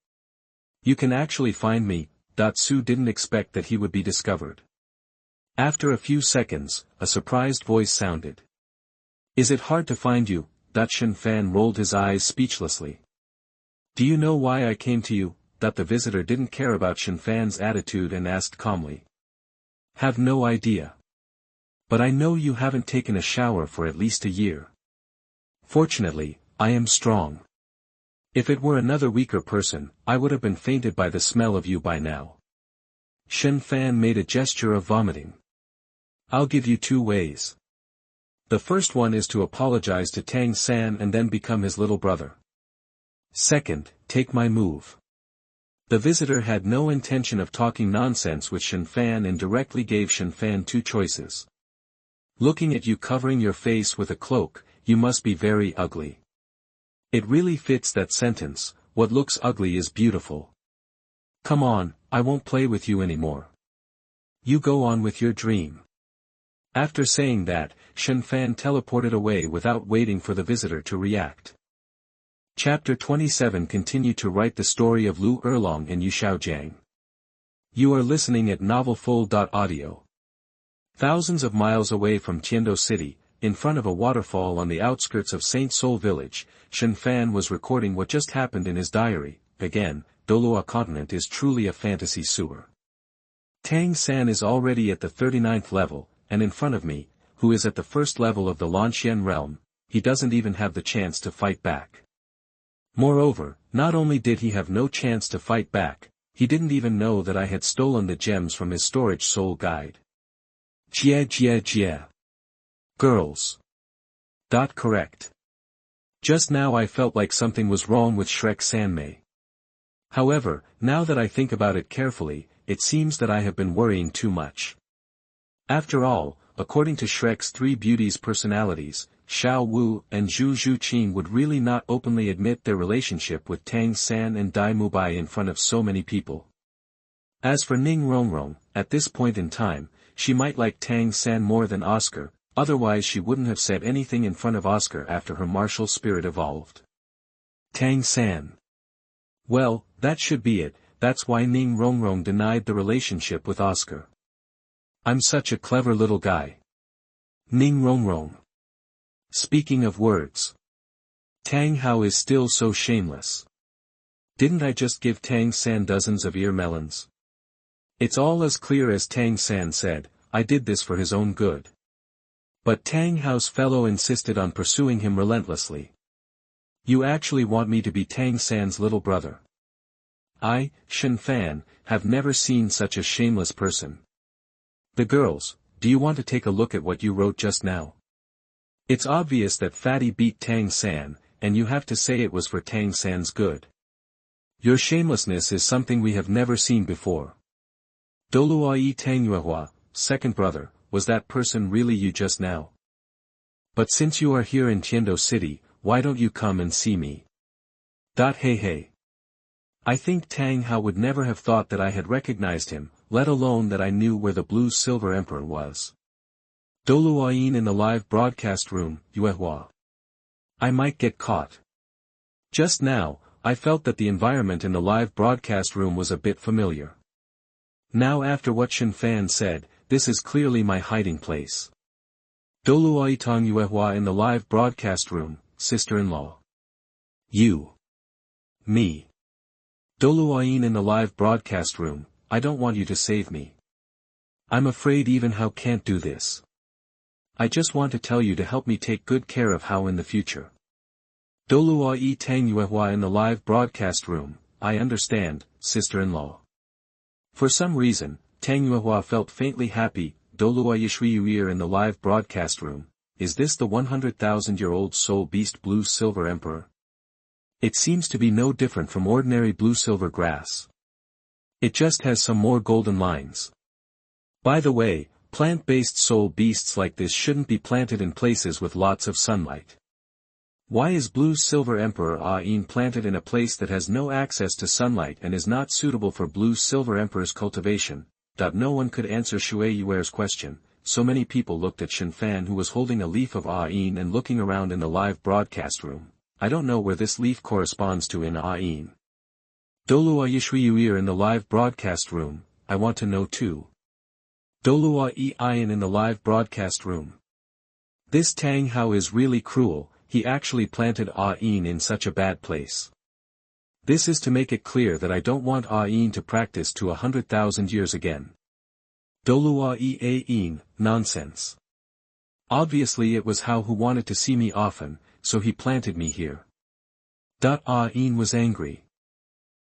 You can actually find me. Su didn't expect that he would be discovered. After a few seconds, a surprised voice sounded. Is it hard to find you? Shen Fan rolled his eyes speechlessly. Do you know why I came to you? The visitor didn't care about Shen Fan's attitude and asked calmly. Have no idea. But I know you haven't taken a shower for at least a year. Fortunately, I am strong. If it were another weaker person, I would have been fainted by the smell of you by now. Shen Fan made a gesture of vomiting. I'll give you 2 ways. The first one is to apologize to Tang San and then become his little brother. Second, take my move. The visitor had no intention of talking nonsense with Shen Fan and directly gave Shen Fan 2 choices. Looking at you covering your face with a cloak, you must be very ugly. It really fits that sentence, what looks ugly is beautiful. Come on, I won't play with you anymore. You go on with your dream. After saying that, Shen Fan teleported away without waiting for the visitor to react. Chapter 27 continued to write the story of Liu Erlong and Xiaogang. You are listening at novelfull.audio. Thousands of miles away from Tiando City, in front of a waterfall on the outskirts of Saint Sol village, Shen Fan was recording what just happened in his diary. Again, Douluo continent is truly a fantasy sewer. Tang San is already at the 39th level, and in front of me, who is at the first level of the Lanxian realm, he doesn't even have the chance to fight back. Moreover, not only did he have no chance to fight back, he didn't even know that I had stolen the gems from his storage soul guide. Jia. Girls. Correct. Just now I felt like something was wrong with Shrek Sanmei. However, now that I think about it carefully, it seems that I have been worrying too much. After all, according to Shrek's 3 beauties' personalities, Xiao Wu and Zhu Zhuqin would really not openly admit their relationship with Tang San and Dai Mubai in front of so many people. As for Ning Rongrong, at this point in time, she might like Tang San more than Oscar, otherwise she wouldn't have said anything in front of Oscar after her martial spirit evolved. Tang San. Well, that should be it, that's why Ning Rongrong denied the relationship with Oscar. I'm such a clever little guy. Ning Rongrong. Speaking of words. Tang Hao is still so shameless. Didn't I just give Tang San dozens of ear melons? It's all as clear as Tang San said, I did this for his own good. But Tang Hao's fellow insisted on pursuing him relentlessly. You actually want me to be Tang San's little brother? I, Shen Fan, have never seen such a shameless person. The girls, do you want to take a look at what you wrote just now? It's obvious that Fatty beat Tang San, and you have to say it was for Tang San's good. Your shamelessness is something we have never seen before. Douluo Tang Yuehua, second brother, was that person really you just now? But since you are here in Tiando City, why don't you come and see me? Hey. I think Tang Hao would never have thought that I had recognized him, let alone that I knew where the Blue Silver Emperor was. Douluo in the live broadcast room, Yuehua. I might get caught. Just now, I felt that the environment in the live broadcast room was a bit familiar. Now after what Shen Fan said, this is clearly my hiding place. Douluo Tang Yuehua in the live broadcast room, sister-in-law. You. Me. Douluo in the live broadcast room, I don't want you to save me. I'm afraid even Hao can't do this. I just want to tell you to help me take good care of Hao in the future. Douluo Tang Yuehua in the live broadcast room, I understand, sister-in-law. For some reason, Tang Yuehua felt faintly happy. Douluo Yishuiyuir in the live broadcast room, is this the 100,000-year-old soul beast Blue Silver Emperor? It seems to be no different from ordinary blue-silver grass. It just has some more golden lines. By the way, plant-based soul beasts like this shouldn't be planted in places with lots of sunlight. Why is Blue Silver Emperor Ain planted in a place that has no access to sunlight and is not suitable for Blue Silver Emperor's cultivation? No one could answer Shui Yuer's question, so many people looked at Shen Fan who was holding a leaf of Ain and looking around in the live broadcast room. I don't know where this leaf corresponds to in Ain. Douluo Yishuiuir in the live broadcast room, I want to know too. Douluo Ian in the live broadcast room. This Tang Hao is really cruel, he actually planted Ain in such a bad place. This is to make it clear that I don't want Ain to practice to 100,000 years again. Douluo Ain, nonsense. Obviously it was Hao who wanted to see me often, so he planted me here. Ain was angry.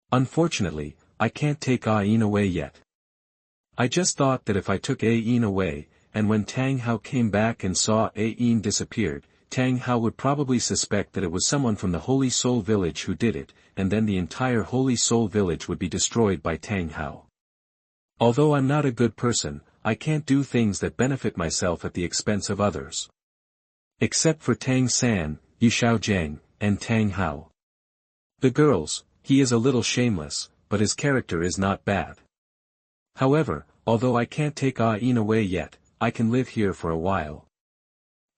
Unfortunately, I can't take Ain away yet. I just thought that if I took Ain away, and when Tang Hao came back and saw Ain disappeared, Tang Hao would probably suspect that it was someone from the Holy Soul Village who did it, and then the entire Holy Soul Village would be destroyed by Tang Hao. Although I'm not a good person, I can't do things that benefit myself at the expense of others. Except for Tang San, Xiaogang, and Tang Hao. The girls, he is a little shameless, but his character is not bad. However, although I can't take Ain away yet, I can live here for a while.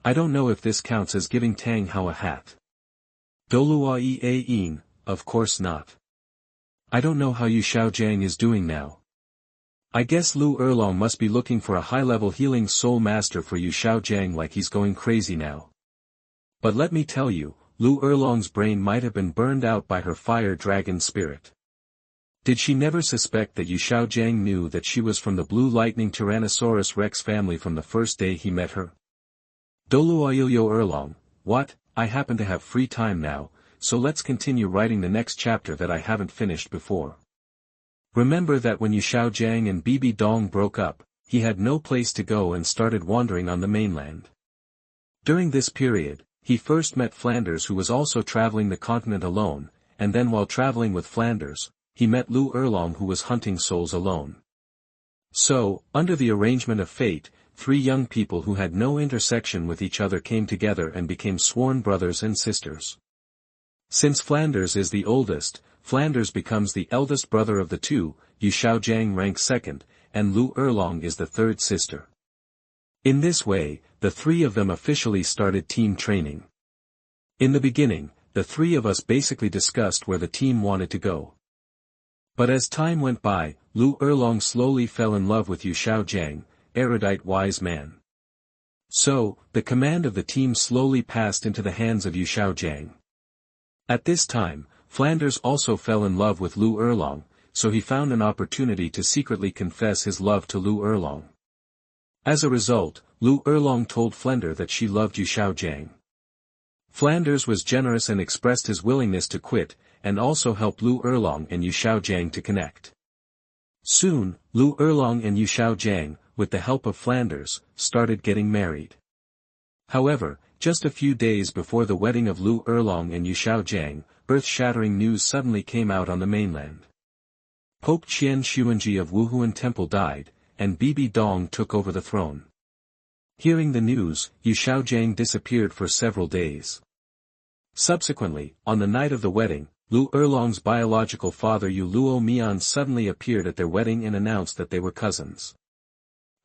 I don't know if this counts as giving Tang Hao a hat. Douluo Ain, of course not. I don't know how Xiaogang is doing now. I guess Liu Erlong must be looking for a high-level healing soul master for Xiaogang like he's going crazy now. But let me tell you, Liu Erlong's brain might have been burned out by her fire dragon spirit. Did she never suspect that Xiaogang knew that she was from the Blue Lightning Tyrannosaurus Rex family from the first day he met her? Douluo Liu Erlong, what, I happen to have free time now, so let's continue writing the next chapter that I haven't finished before. Remember that when Xiaogang and Bibi Dong broke up, he had no place to go and started wandering on the mainland. During this period, he first met Flanders who was also traveling the continent alone, and then while traveling with Flanders, he met Liu Erlong who was hunting souls alone. So, under the arrangement of fate, three young people who had no intersection with each other came together and became sworn brothers and sisters. Since Flanders is the oldest, Flanders becomes the eldest brother of the two, Xiaogang ranks second, and Liu Erlong is the third sister. In this way, the three of them officially started team training. In the beginning, the three of us basically discussed where the team wanted to go. But as time went by, Liu Erlong slowly fell in love with Xiaogang, erudite wise man. So, the command of the team slowly passed into the hands of Xiaogang. At this time, Flanders also fell in love with Liu Erlong, so he found an opportunity to secretly confess his love to Liu Erlong. As a result, Liu Erlong told Flanders that she loved Xiaogang. Flanders was generous and expressed his willingness to quit, and also helped Liu Erlong and Xiaogang to connect. Soon, Liu Erlong and Xiaogang, with the help of Flanders, started getting married. However, just a few days before the wedding of Liu Erlong and Xiaogang, earth-shattering news suddenly came out on the mainland. Pope Qian Renxue of Wuhuan Temple died, and Bibi Dong took over the throne. Hearing the news, Xiaogang disappeared for several days. Subsequently, on the night of the wedding, Liu Erlong's biological father Luo Mian suddenly appeared at their wedding and announced that they were cousins.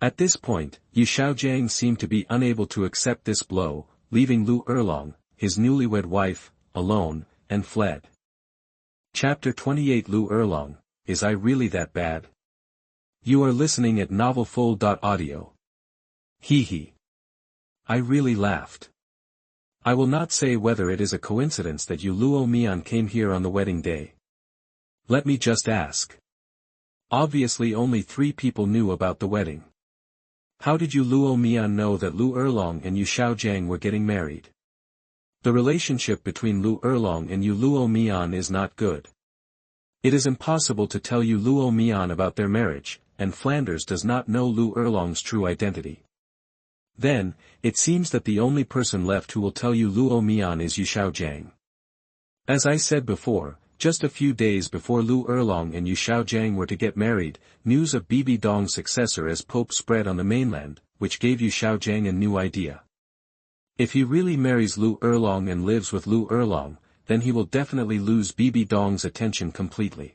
At this point, Xiaogang seemed to be unable to accept this blow, leaving Liu Erlong, his newlywed wife, alone, and fled. Chapter 28 Liu Erlong, Is I Really That Bad? You are listening at novelfull.audio. Hee. I really laughed. I will not say whether it is a coincidence that Luo Mian came here on the wedding day. Let me just ask. Obviously only 3 people knew about the wedding. How did Luo Mian know that Liu Erlong and Xiaogang were getting married? The relationship between Liu Erlong and Luo Mian is not good. It is impossible to tell Luo Mian about their marriage, and Flanders does not know Liu Erlong's true identity. Then, it seems that the only person left who will tell Luo Mian is Xiaogang. As I said before, just a few days before Liu Erlong and Xiaogang were to get married, news of Bibi Dong's successor as Pope spread on the mainland, which gave Xiaogang a new idea. If he really marries Liu Erlong and lives with Liu Erlong, then he will definitely lose Bibi Dong's attention completely.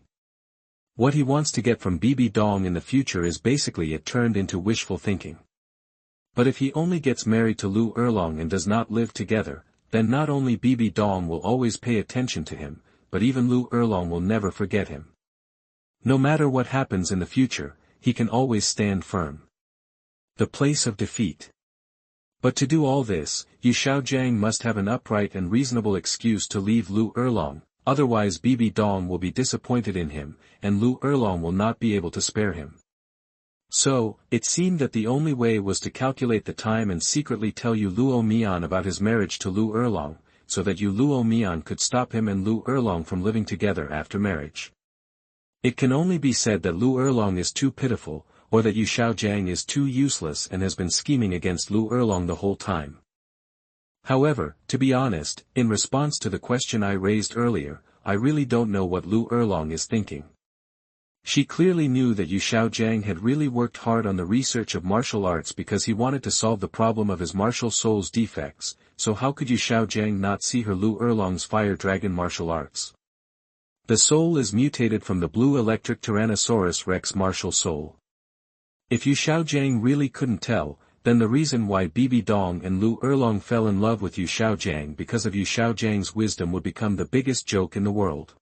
What he wants to get from Bibi Dong in the future is basically it turned into wishful thinking. But if he only gets married to Liu Erlong and does not live together, then not only Bibi Dong will always pay attention to him, but even Liu Erlong will never forget him. No matter what happens in the future, he can always stand firm. The place of defeat. But to do all this, Yu Xiaogang must have an upright and reasonable excuse to leave Liu Erlong, otherwise Bibi Dong will be disappointed in him, and Liu Erlong will not be able to spare him. So, it seemed that the only way was to calculate the time and secretly tell Yu Luo Mian about his marriage to Liu Erlong, so that Yu Luo Mian could stop him and Liu Erlong from living together after marriage. It can only be said that Liu Erlong is too pitiful, or that Yu Xiaogang is too useless and has been scheming against Liu Erlong the whole time. However, to be honest, in response to the question I raised earlier, I really don't know what Liu Erlong is thinking. She clearly knew that Yu Xiaogang had really worked hard on the research of martial arts because he wanted to solve the problem of his martial soul's defects, so how could Yu Xiaogang not see her Liu Erlong's fire dragon martial arts? The soul is mutated from the blue electric Tyrannosaurus Rex martial soul. If Yu Xiaogang really couldn't tell, then the reason why Bibi Dong and Liu Erlong fell in love with Yu Xiaogang because of Yu Xiaogang's wisdom would become the biggest joke in the world.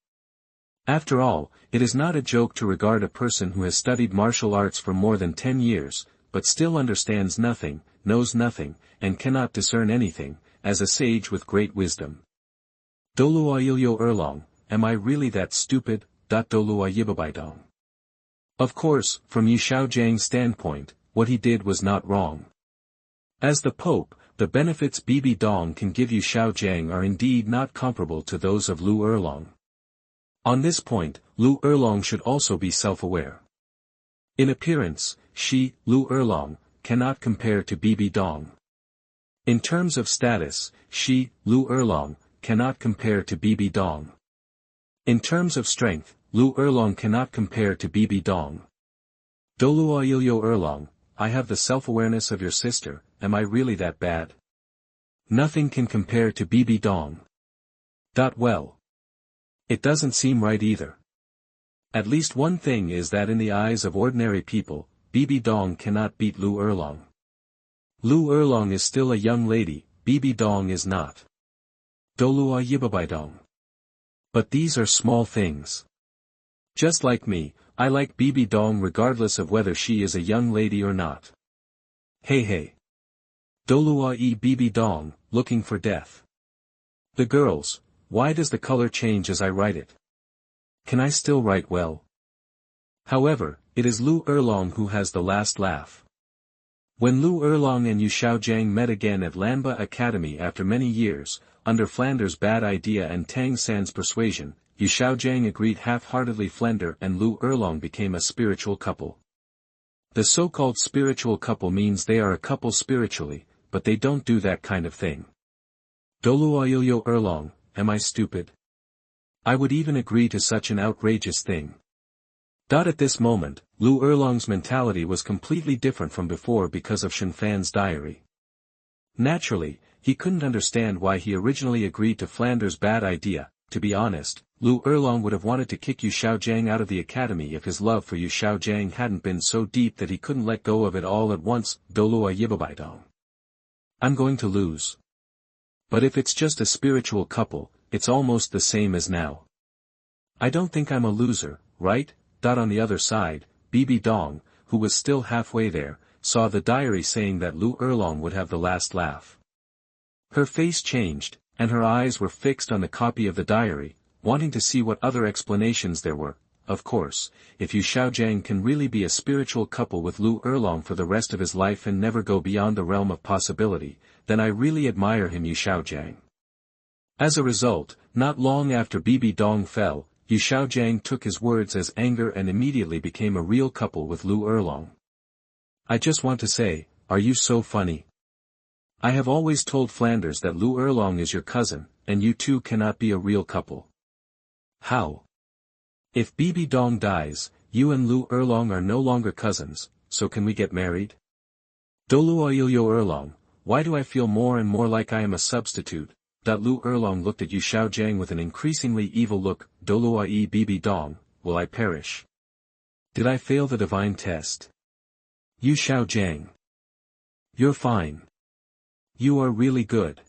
After all, it is not a joke to regard a person who has studied martial arts for more than 10 years, but still understands nothing, knows nothing, and cannot discern anything, as a sage with great wisdom. Douluo Erlong, am I really that stupid? Douluo Bibi Dong. Of course, from Yu Xiaogang's standpoint, what he did was not wrong. As the Pope, the benefits Bibi Dong can give Yu Xiaogang are indeed not comparable to those of Liu Erlong. On this point, Liu Erlong should also be self-aware. In appearance, Liu Erlong, cannot compare to Bibi Dong. In terms of status, Liu Erlong, cannot compare to Bibi Dong. In terms of strength, Liu Erlong cannot compare to Bibi Dong. Douluo Erlong, I have the self-awareness of your sister, am I really that bad? Nothing can compare to Bibi Dong. Well. It doesn't seem right either. At least one thing is that in the eyes of ordinary people, Bibi Dong cannot beat Liu Erlong. Liu Erlong is still a young lady, Bibi Dong is not. Douluo Bibi Dong. But these are small things. Just like me, I like Bibi Dong regardless of whether she is a young lady or not. Hey. Douluo Bibi Dong, looking for death. The girls, why does the color change as I write it? Can I still write well? However, it is Liu Erlong who has the last laugh. When Liu Erlong and Yu Xiaogang met again at Lanba Academy after many years, under Flanders' bad idea and Tang San's persuasion, Yu Xiaogang agreed half-heartedly. Flander and Liu Erlong became a spiritual couple. The so-called spiritual couple means they are a couple spiritually, but they don't do that kind of thing. Douluo Erlong, am I stupid? I would even agree to such an outrageous thing. At this moment, Liu Erlong's mentality was completely different from before because of Shen Fan's diary. Naturally, he couldn't understand why he originally agreed to Flanders' bad idea. To be honest, Liu Erlong would have wanted to kick Yu Xiaogang out of the academy if his love for Yu Xiaogang hadn't been so deep that he couldn't let go of it all at once. Douluo Bibi Dong. I'm going to lose. But if it's just a spiritual couple, it's almost the same as now. I don't think I'm a loser, right? On the other side, Bibi Dong, who was still halfway there, saw the diary saying that Liu Erlong would have the last laugh. Her face changed, and her eyes were fixed on the copy of the diary, wanting to see what other explanations there were. Of course, if Yu Xiaogang can really be a spiritual couple with Liu Erlong for the rest of his life and never go beyond the realm of possibility, then I really admire him. Yu Xiaogang. As a result, not long after Bibi Dong fell, Yu Xiaogang took his words as anger and immediately became a real couple with Liu Erlong. I just want to say, are you so funny? I have always told Flanders that Liu Erlong is your cousin, and you two cannot be a real couple. How? If Bibi Dong dies, you and Liu Erlong are no longer cousins, so can we get married? Douluo Erlong, why do I feel more and more like I am a substitute? Liu Erlong looked at Yu Xiaogang with an increasingly evil look. Douluo Bibi Dong, will I perish? Did I fail the divine test? Yu Xiaogang. You're fine. You are really good.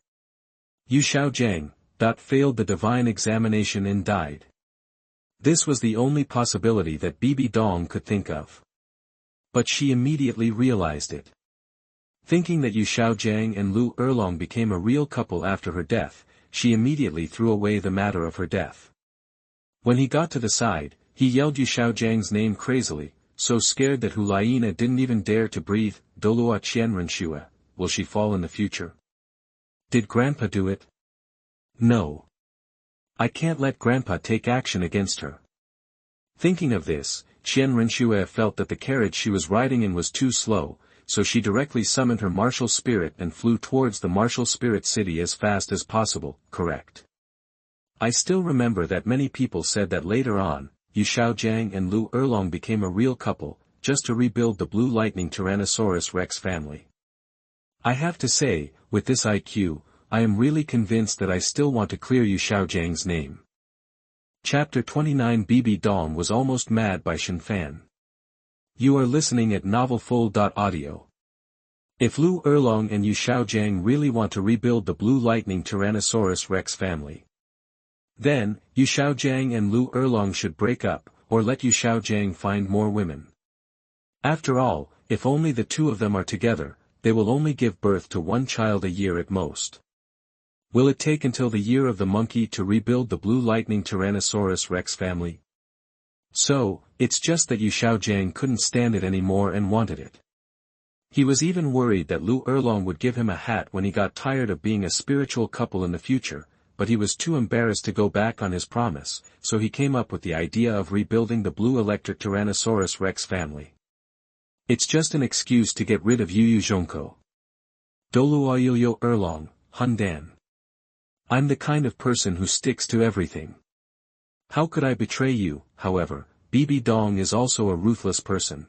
Yu Xiaogang, failed the divine examination and died. This was the only possibility that Bibi Dong could think of. But she immediately realized it. Thinking that Xiaogang and Liu Erlong became a real couple after her death, she immediately threw away the matter of her death. When he got to the side, he yelled Xiaogang's name crazily, so scared that Hulaina didn't even dare to breathe. Douluo Qian Renxue, will she fall in the future? Did Grandpa do it? No. I can't let Grandpa take action against her. Thinking of this, Qian Renxue felt that the carriage she was riding in was too slow, so she directly summoned her martial spirit and flew towards the martial spirit city as fast as possible. Correct. I still remember that many people said that later on, Xiaogang and Liu Erlong became a real couple, just to rebuild the Blue Lightning Tyrannosaurus Rex family. I have to say, with this IQ, I am really convinced that I still want to clear Xiaogang's name. Chapter 29. Bibi Dong was almost mad by Shen Fan. You are listening at novelfull.audio. If Liu Erlong and Xiaogang really want to rebuild the Blue Lightning Tyrannosaurus Rex family, then, Xiaogang and Liu Erlong should break up, or let Xiaogang find more women. After all, if only the two of them are together, they will only give birth to one child a year at most. Will it take until the year of the monkey to rebuild the Blue Lightning Tyrannosaurus Rex family? So, it's just that Xiaogang couldn't stand it anymore and wanted it. He was even worried that Liu Erlong would give him a hat when he got tired of being a spiritual couple in the future, but he was too embarrassed to go back on his promise, so he came up with the idea of rebuilding the Blue Electric Tyrannosaurus Rex family. It's just an excuse to get rid of Yu Zhongko. Douluo Erlong, Hundan. I'm the kind of person who sticks to everything. How could I betray you? However, Bibi Dong is also a ruthless person.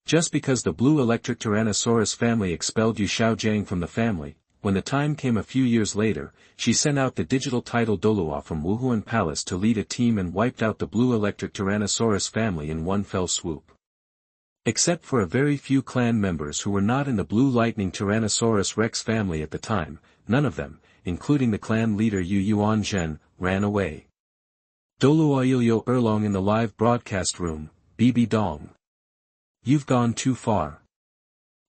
Just because the Blue Electric Tyrannosaurus family expelled Xiaogang from the family, when the time came a few years later, she sent out the digital title Douluo from Wuhuan Palace to lead a team and wiped out the Blue Electric Tyrannosaurus family in one fell swoop. Except for a very few clan members who were not in the Blue Lightning Tyrannosaurus Rex family at the time, none of them, including the clan leader Yu Yuanzhen, ran away. Douluo Erlong in the live broadcast room. Bibi Dong. You've gone too far.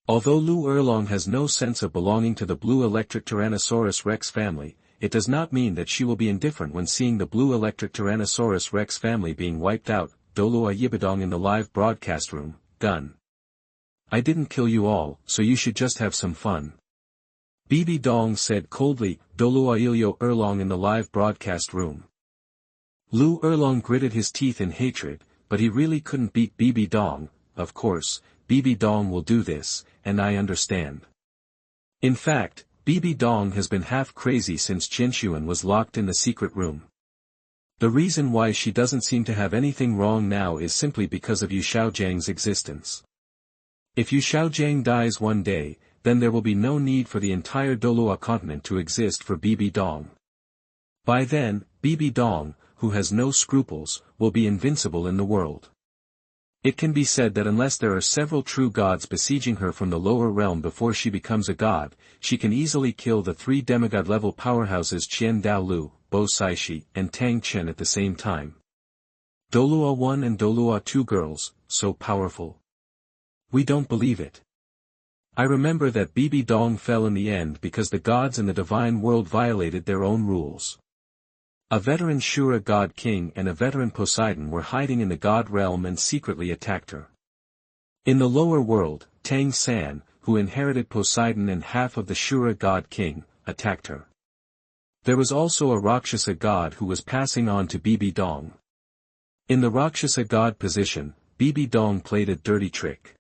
Although Liu Erlong has no sense of belonging to the Blue Electric Tyrannosaurus Rex family, it does not mean that she will be indifferent when seeing the Blue Electric Tyrannosaurus Rex family being wiped out. Douluo Dong in the live broadcast room. Gun. I didn't kill you all, so you should just have some fun. Bibi Dong said coldly. Douluo Erlong in the live broadcast room. Liu Erlong gritted his teeth in hatred, but he really couldn't beat Bibi Dong. Of course, Bibi Dong will do this, and I understand. In fact, Bibi Dong has been half crazy since Qinshuan was locked in the secret room. The reason why she doesn't seem to have anything wrong now is simply because of Xiaogang's existence. If Xiaogang dies one day, then there will be no need for the entire Douluo continent to exist for Bibi Dong. By then, Bibi Dong, who has no scruples, will be invincible in the world. It can be said that unless there are several true gods besieging her from the lower realm before she becomes a god, she can easily kill the three demigod-level powerhouses Qian Daolu, Bo Saishi, and Tang Chen at the same time. Douluo 1 and Douluo 2 girls, so powerful. We don't believe it. I remember that Bibi Dong fell in the end because the gods in the divine world violated their own rules. A veteran Shura god king and a veteran Poseidon were hiding in the god realm and secretly attacked her. In the lower world, Tang San, who inherited Poseidon and half of the Shura god king, attacked her. There was also a Rakshasa god who was passing on to Bibi Dong. In the Rakshasa god position, Bibi Dong played a dirty trick.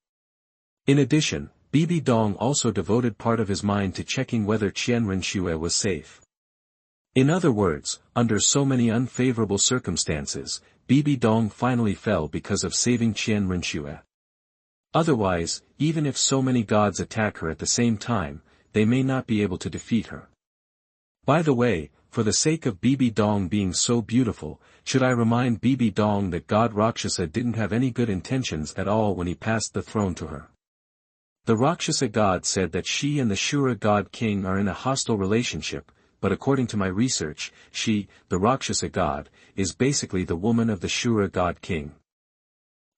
In addition, Bibi Dong also devoted part of his mind to checking whether Qian Renxue was safe. In other words, under so many unfavorable circumstances, Bibi Dong finally fell because of saving Qian Renxue. Otherwise, even if so many gods attack her at the same time, they may not be able to defeat her. By the way, for the sake of Bibi Dong being so beautiful, should I remind Bibi Dong that God Rakshasa didn't have any good intentions at all when he passed the throne to her. The Rakshasa god said that she and the Shura god king are in a hostile relationship, but according to my research, she, the Rakshasa god, is basically the woman of the Shura god king.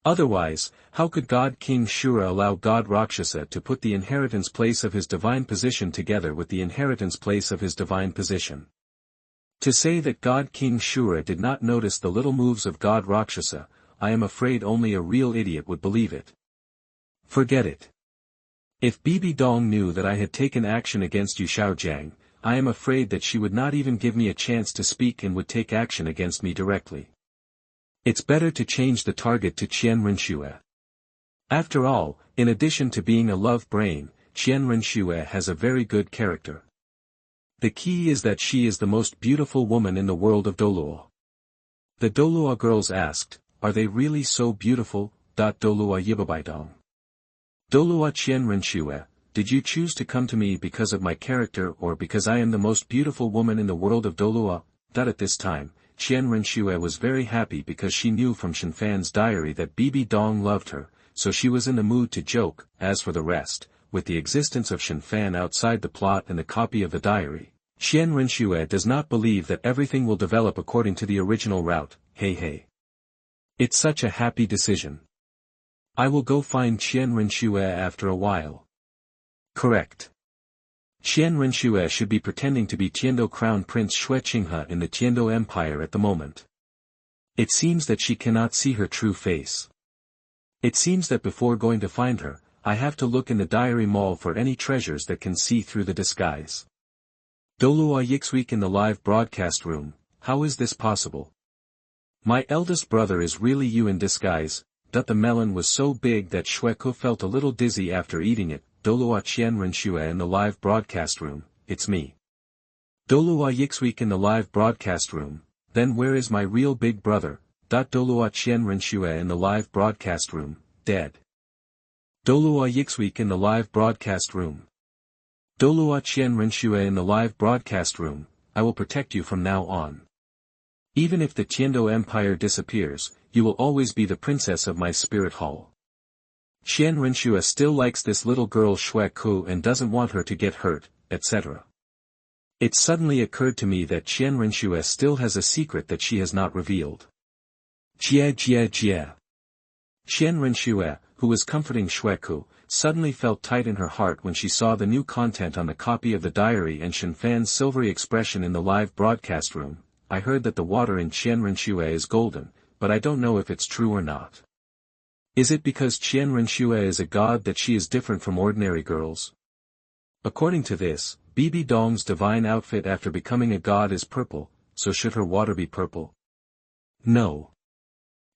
Otherwise, how could God King Shura allow God Rakshasa to put the inheritance place of his divine position together with the inheritance place of his divine position? To say that God King Shura did not notice the little moves of God Rakshasa, I am afraid only a real idiot would believe it. Forget it. If Bibi Dong knew that I had taken action against you Xiaogang, I am afraid that she would not even give me a chance to speak and would take action against me directly. It's better to change the target to Qian Renxue. After all, in addition to being a love brain, Qian Renxue has a very good character. The key is that she is the most beautiful woman in the world of Douluo. The Douluo girls asked, "Are they really so beautiful?" Douluo Bibi Dong. Douluo Qian Renxue, did you choose to come to me because of my character or because I am the most beautiful woman in the world of Douluo? At this time, Qian Renxue was very happy because she knew from Shen Fan's diary that Bibi Dong loved her, so she was in the mood to joke. As for the rest, with the existence of Shen Fan outside the plot and the copy of the diary, Qian Renxue does not believe that everything will develop according to the original route. Hey. It's such a happy decision. I will go find Qian Renxue after a while. Correct. Qian Renxue should be pretending to be Tiando Crown Prince Xue Qinghe in the Tiando Empire at the moment. It seems that she cannot see her true face. It seems that before going to find her, I have to look in the diary mall for any treasures that can see through the disguise. Douluo Yixweek in the live broadcast room, how is this possible? My eldest brother is really you in disguise. The melon was so big that Xueku felt a little dizzy after eating it. Douluo Qian Renxue in the live broadcast room, it's me. Douluo Yixweek in the live broadcast room, then where is my real big brother? Douluo Qian Renxue in the live broadcast room, dead. Douluo Yixweek in the live broadcast room. Douluo Qian Renxue in the live broadcast room, I will protect you from now on. Even if the Tiando Empire disappears, you will always be the princess of my spirit hall. Qian Renxue still likes this little girl Xueku and doesn't want her to get hurt, etc. It suddenly occurred to me that Qian Renxue still has a secret that she has not revealed. Jie. Qian Renxue, who was comforting Xueku, suddenly felt tight in her heart when she saw the new content on the copy of the diary and Shen Fan's silvery expression in the live broadcast room. I heard that the water in Qian Renxue is golden, but I don't know if it's true or not. Is it because Qian Renxue is a god that she is different from ordinary girls? According to this, Bibi Dong's divine outfit after becoming a god is purple, so should her water be purple? No.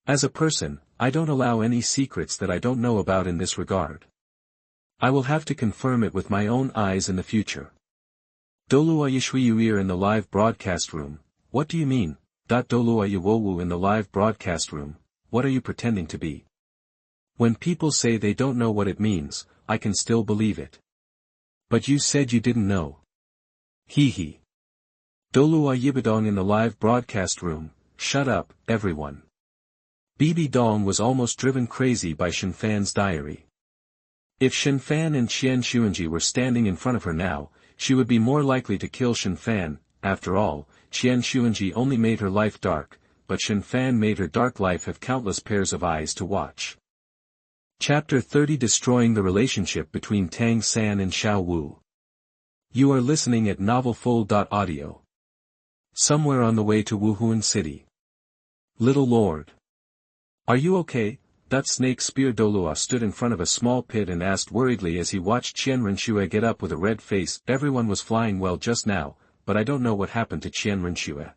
As a person, I don't allow any secrets that I don't know about in this regard. I will have to confirm it with my own eyes in the future. Douluo Yishuiyuir in the live broadcast room, what do you mean? Douluo Yuowu in the live broadcast room, what are you pretending to be? When people say they don't know what it means, I can still believe it. But you said you didn't know. Hee. Douluo Yibidong in the live broadcast room, shut up, everyone. Bibi Dong was almost driven crazy by Shen Fan's diary. If Shen Fan and Qian Xuanji were standing in front of her now, she would be more likely to kill Shen Fan. After all, Qian Xuanji only made her life dark, but Shen Fan made her dark life have countless pairs of eyes to watch. Chapter 30 Destroying the Relationship Between Tang San and Xiao Wu. You are listening at novelfull.audio. Somewhere on the way to Wuhuan City. Little Lord. Are you okay? That snake spear. Douluo stood in front of a small pit and asked worriedly as he watched Qian Renxue get up with a red face. Everyone was flying well just now, but I don't know what happened to Qian Renxue.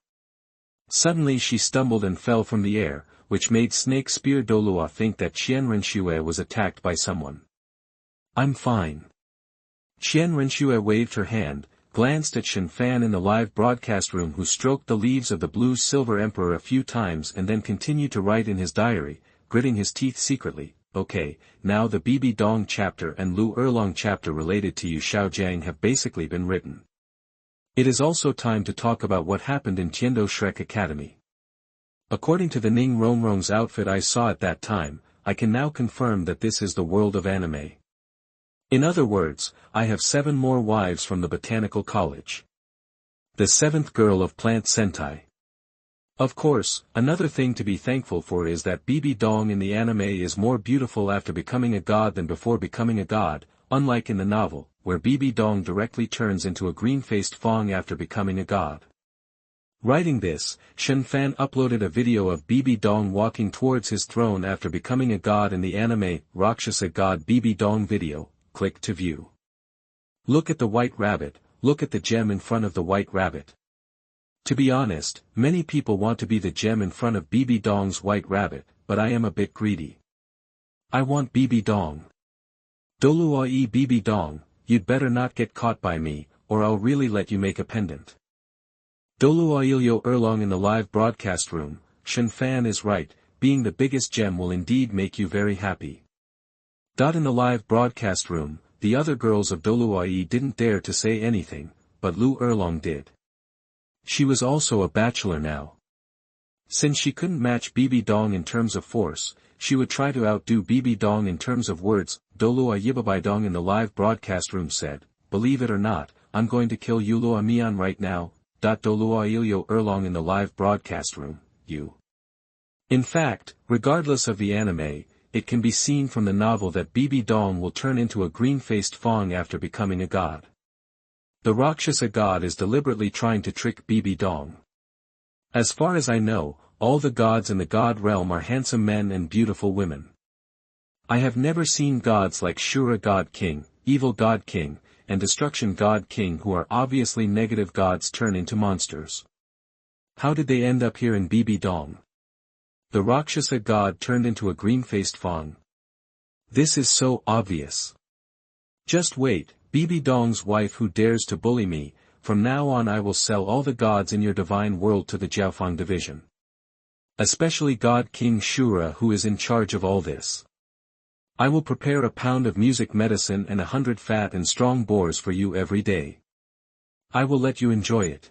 Suddenly she stumbled and fell from the air, which made Snake Spear Douluo think that Qian Renxue was attacked by someone. I'm fine. Qian Renxue waved her hand, glanced at Shen Fan in the live broadcast room who stroked the leaves of the blue silver emperor a few times and then continued to write in his diary, gritting his teeth secretly. Okay, now the Bibi Dong chapter and Liu Erlong chapter related to Yu Xiaogang have basically been written. It is also time to talk about what happened in Tiando Shrek Academy. According to the Ning Rongrong's outfit I saw at that time, I can now confirm that this is the world of anime. In other words, I have 7 more wives from the Botanical College. The seventh girl of Plant Sentai. Of course, another thing to be thankful for is that Bibi Dong in the anime is more beautiful after becoming a god than before becoming a god, unlike in the novel, where Bibi Dong directly turns into a green-faced Fong after becoming a god. Writing this, Shen uploaded a video of Bibi Dong walking towards his throne after becoming a god in the anime Rakshasa God Bibi Dong video. Click to view. Look at the white rabbit, look at the gem in front of the white rabbit. To be honest, many people want to be the gem in front of Bibi Dong's white rabbit, but I am a bit greedy. I want Bibi Dong. Douluo Bibi Dong, you'd better not get caught by me, or I'll really let you make a pendant. Douluo Liu Erlong in the live broadcast room. Shen is right, being the biggest gem will indeed make you very happy. In the live broadcast room, the other girls of Douluo didn't dare to say anything, but Liu Erlong did. She was also a bachelor now. Since she couldn't match Bibi Dong in terms of force, she would try to outdo Bibi Dong in terms of words. Douluo Bibi Dong in the live broadcast room said, "Believe it or not, I'm going to kill Yulua Mian right now." Douluo Liu Erlong in the live broadcast room, you. In fact, regardless of the anime, it can be seen from the novel that Bibi Dong will turn into a green-faced Fong after becoming a god. The Rakshasa god is deliberately trying to trick Bibi Dong. As far as I know, all the gods in the god realm are handsome men and beautiful women. I have never seen gods like Shura God King, Evil God King, and Destruction God King who are obviously negative gods turn into monsters. How did they end up here in Bibi Dong? The Rakshasa god turned into a green-faced Fong. This is so obvious. Just wait, Bibi Dong's wife who dares to bully me, from now on I will sell all the gods in your divine world to the Jiaofang division. Especially God King Shura who is in charge of all this. I will prepare a pound of music medicine and 100 fat and strong boars for you every day. I will let you enjoy it.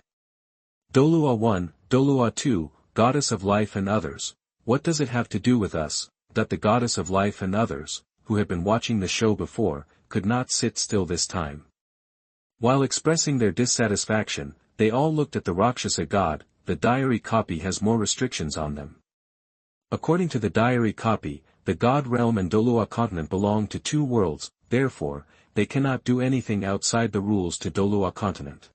Douluo 1, Douluo 2, Goddess of Life and Others, what does it have to do with us? That the Goddess of Life and Others, who had been watching the show before, could not sit still this time. While expressing their dissatisfaction, they all looked at the Rakshasa god. The diary copy has more restrictions on them. According to the diary copy, the God realm and Douluo continent belong to two worlds, therefore, they cannot do anything outside the rules to Douluo continent.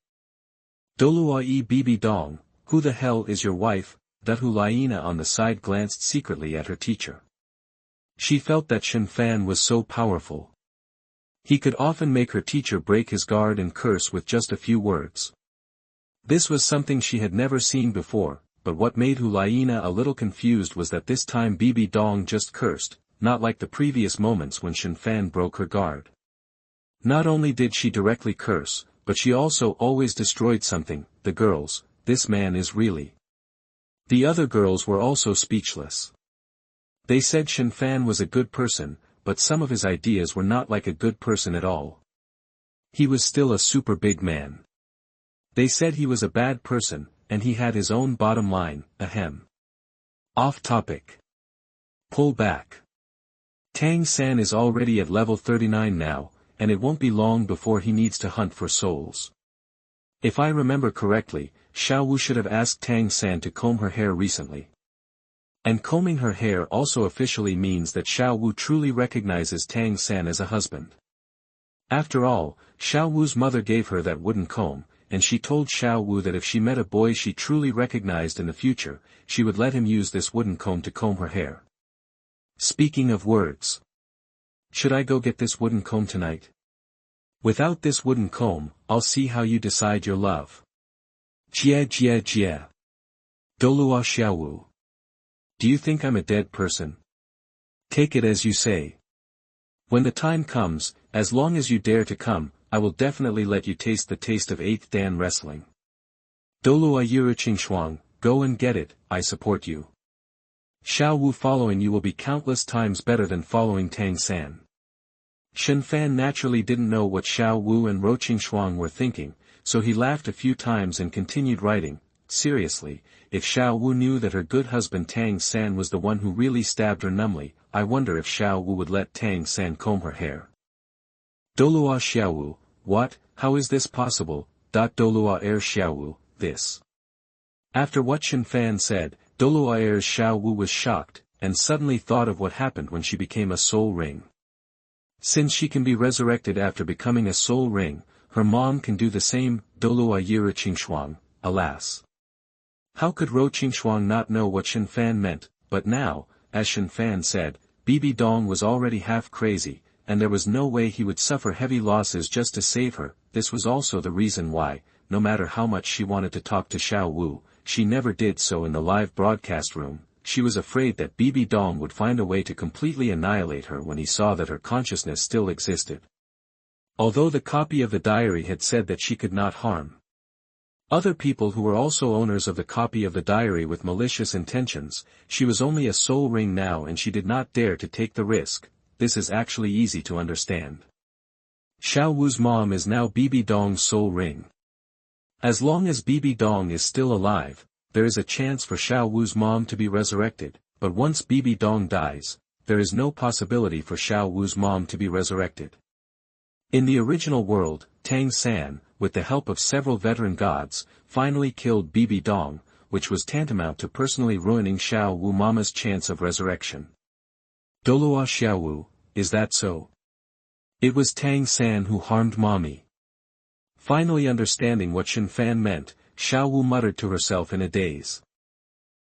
Douluo Bibi Dong, who the hell is your wife? Laina on the side glanced secretly at her teacher. She felt that Shen was so powerful. He could often make her teacher break his guard and curse with just a few words. This was something she had never seen before. But what made Laina a little confused was that this time Bibi Dong just cursed, not like the previous moments when Shen broke her guard. Not only did she directly curse, but she also always destroyed something. The girls, this man is really. The other girls were also speechless. They said Shen was a good person, but some of his ideas were not like a good person at all. He was still a super big man. They said he was a bad person, and he had his own bottom line. Ahem. Off topic. Pull back. Tang San is already at level 39 now, and it won't be long before he needs to hunt for souls. If I remember correctly, Xiao should have asked Tang San to comb her hair recently. And combing her hair also officially means that Xiao truly recognizes Tang San as a husband. After all, Xiao's mother gave her that wooden comb, and she told Xiao that if she met a boy she truly recognized in the future, she would let him use this wooden comb to comb her hair. Speaking of words. Should I go get this wooden comb tonight? Without this wooden comb, I'll see how you decide your love. Jie. Douluo Xiao. Do you think I'm a dead person? Take it as you say. When the time comes, as long as you dare to come, I will definitely let you taste the taste of 8th Dan wrestling. Douluo Yiruqingshuang, go and get it, I support you. Xiao following you will be countless times better than following Tang San. Shen naturally didn't know what Xiao and Roqingshuang were thinking, so he laughed a few times and continued writing. Seriously, if Xiao knew that her good husband Tang San was the one who really stabbed her numbly, I wonder if Xiao would let Tang San comb her hair. Douluo Xiao, what, how is this possible? Douluo Xiao, this. After what Shen Fan said, Douluo's Xiao Wu was shocked, and suddenly thought of what happened when she became a soul ring. Since she can be resurrected after becoming a soul ring, her mom can do the same. Douluo Yira Qingshuang, alas. How could Ro Qingshuang not know what Shen Fan meant? But now, as Shen Fan said, Bibi Dong was already half crazy, and there was no way he would suffer heavy losses just to save her. This was also the reason why, no matter how much she wanted to talk to Xiao Wu, she never did so in the live broadcast room. She was afraid that Bibi Dong would find a way to completely annihilate her when he saw that her consciousness still existed. Although the copy of the diary had said that she could not harm other people who were also owners of the copy of the diary with malicious intentions, she was only a soul ring now and she did not dare to take the risk. This is actually easy to understand. Xiao Wu's mom is now Bibi Dong's soul ring. As long as Bibi Dong is still alive, there is a chance for Xiao Wu's mom to be resurrected, but once Bibi Dong dies, there is no possibility for Xiao Wu's mom to be resurrected. In the original world, Tang San, with the help of several veteran gods, finally killed Bibi Dong, which was tantamount to personally ruining Xiao Wu Mama's chance of resurrection. Douluo Xiao Wu, is that so? It was Tang San who harmed Mommy. Finally understanding what Shen Fan meant, Xiao Wu muttered to herself in a daze.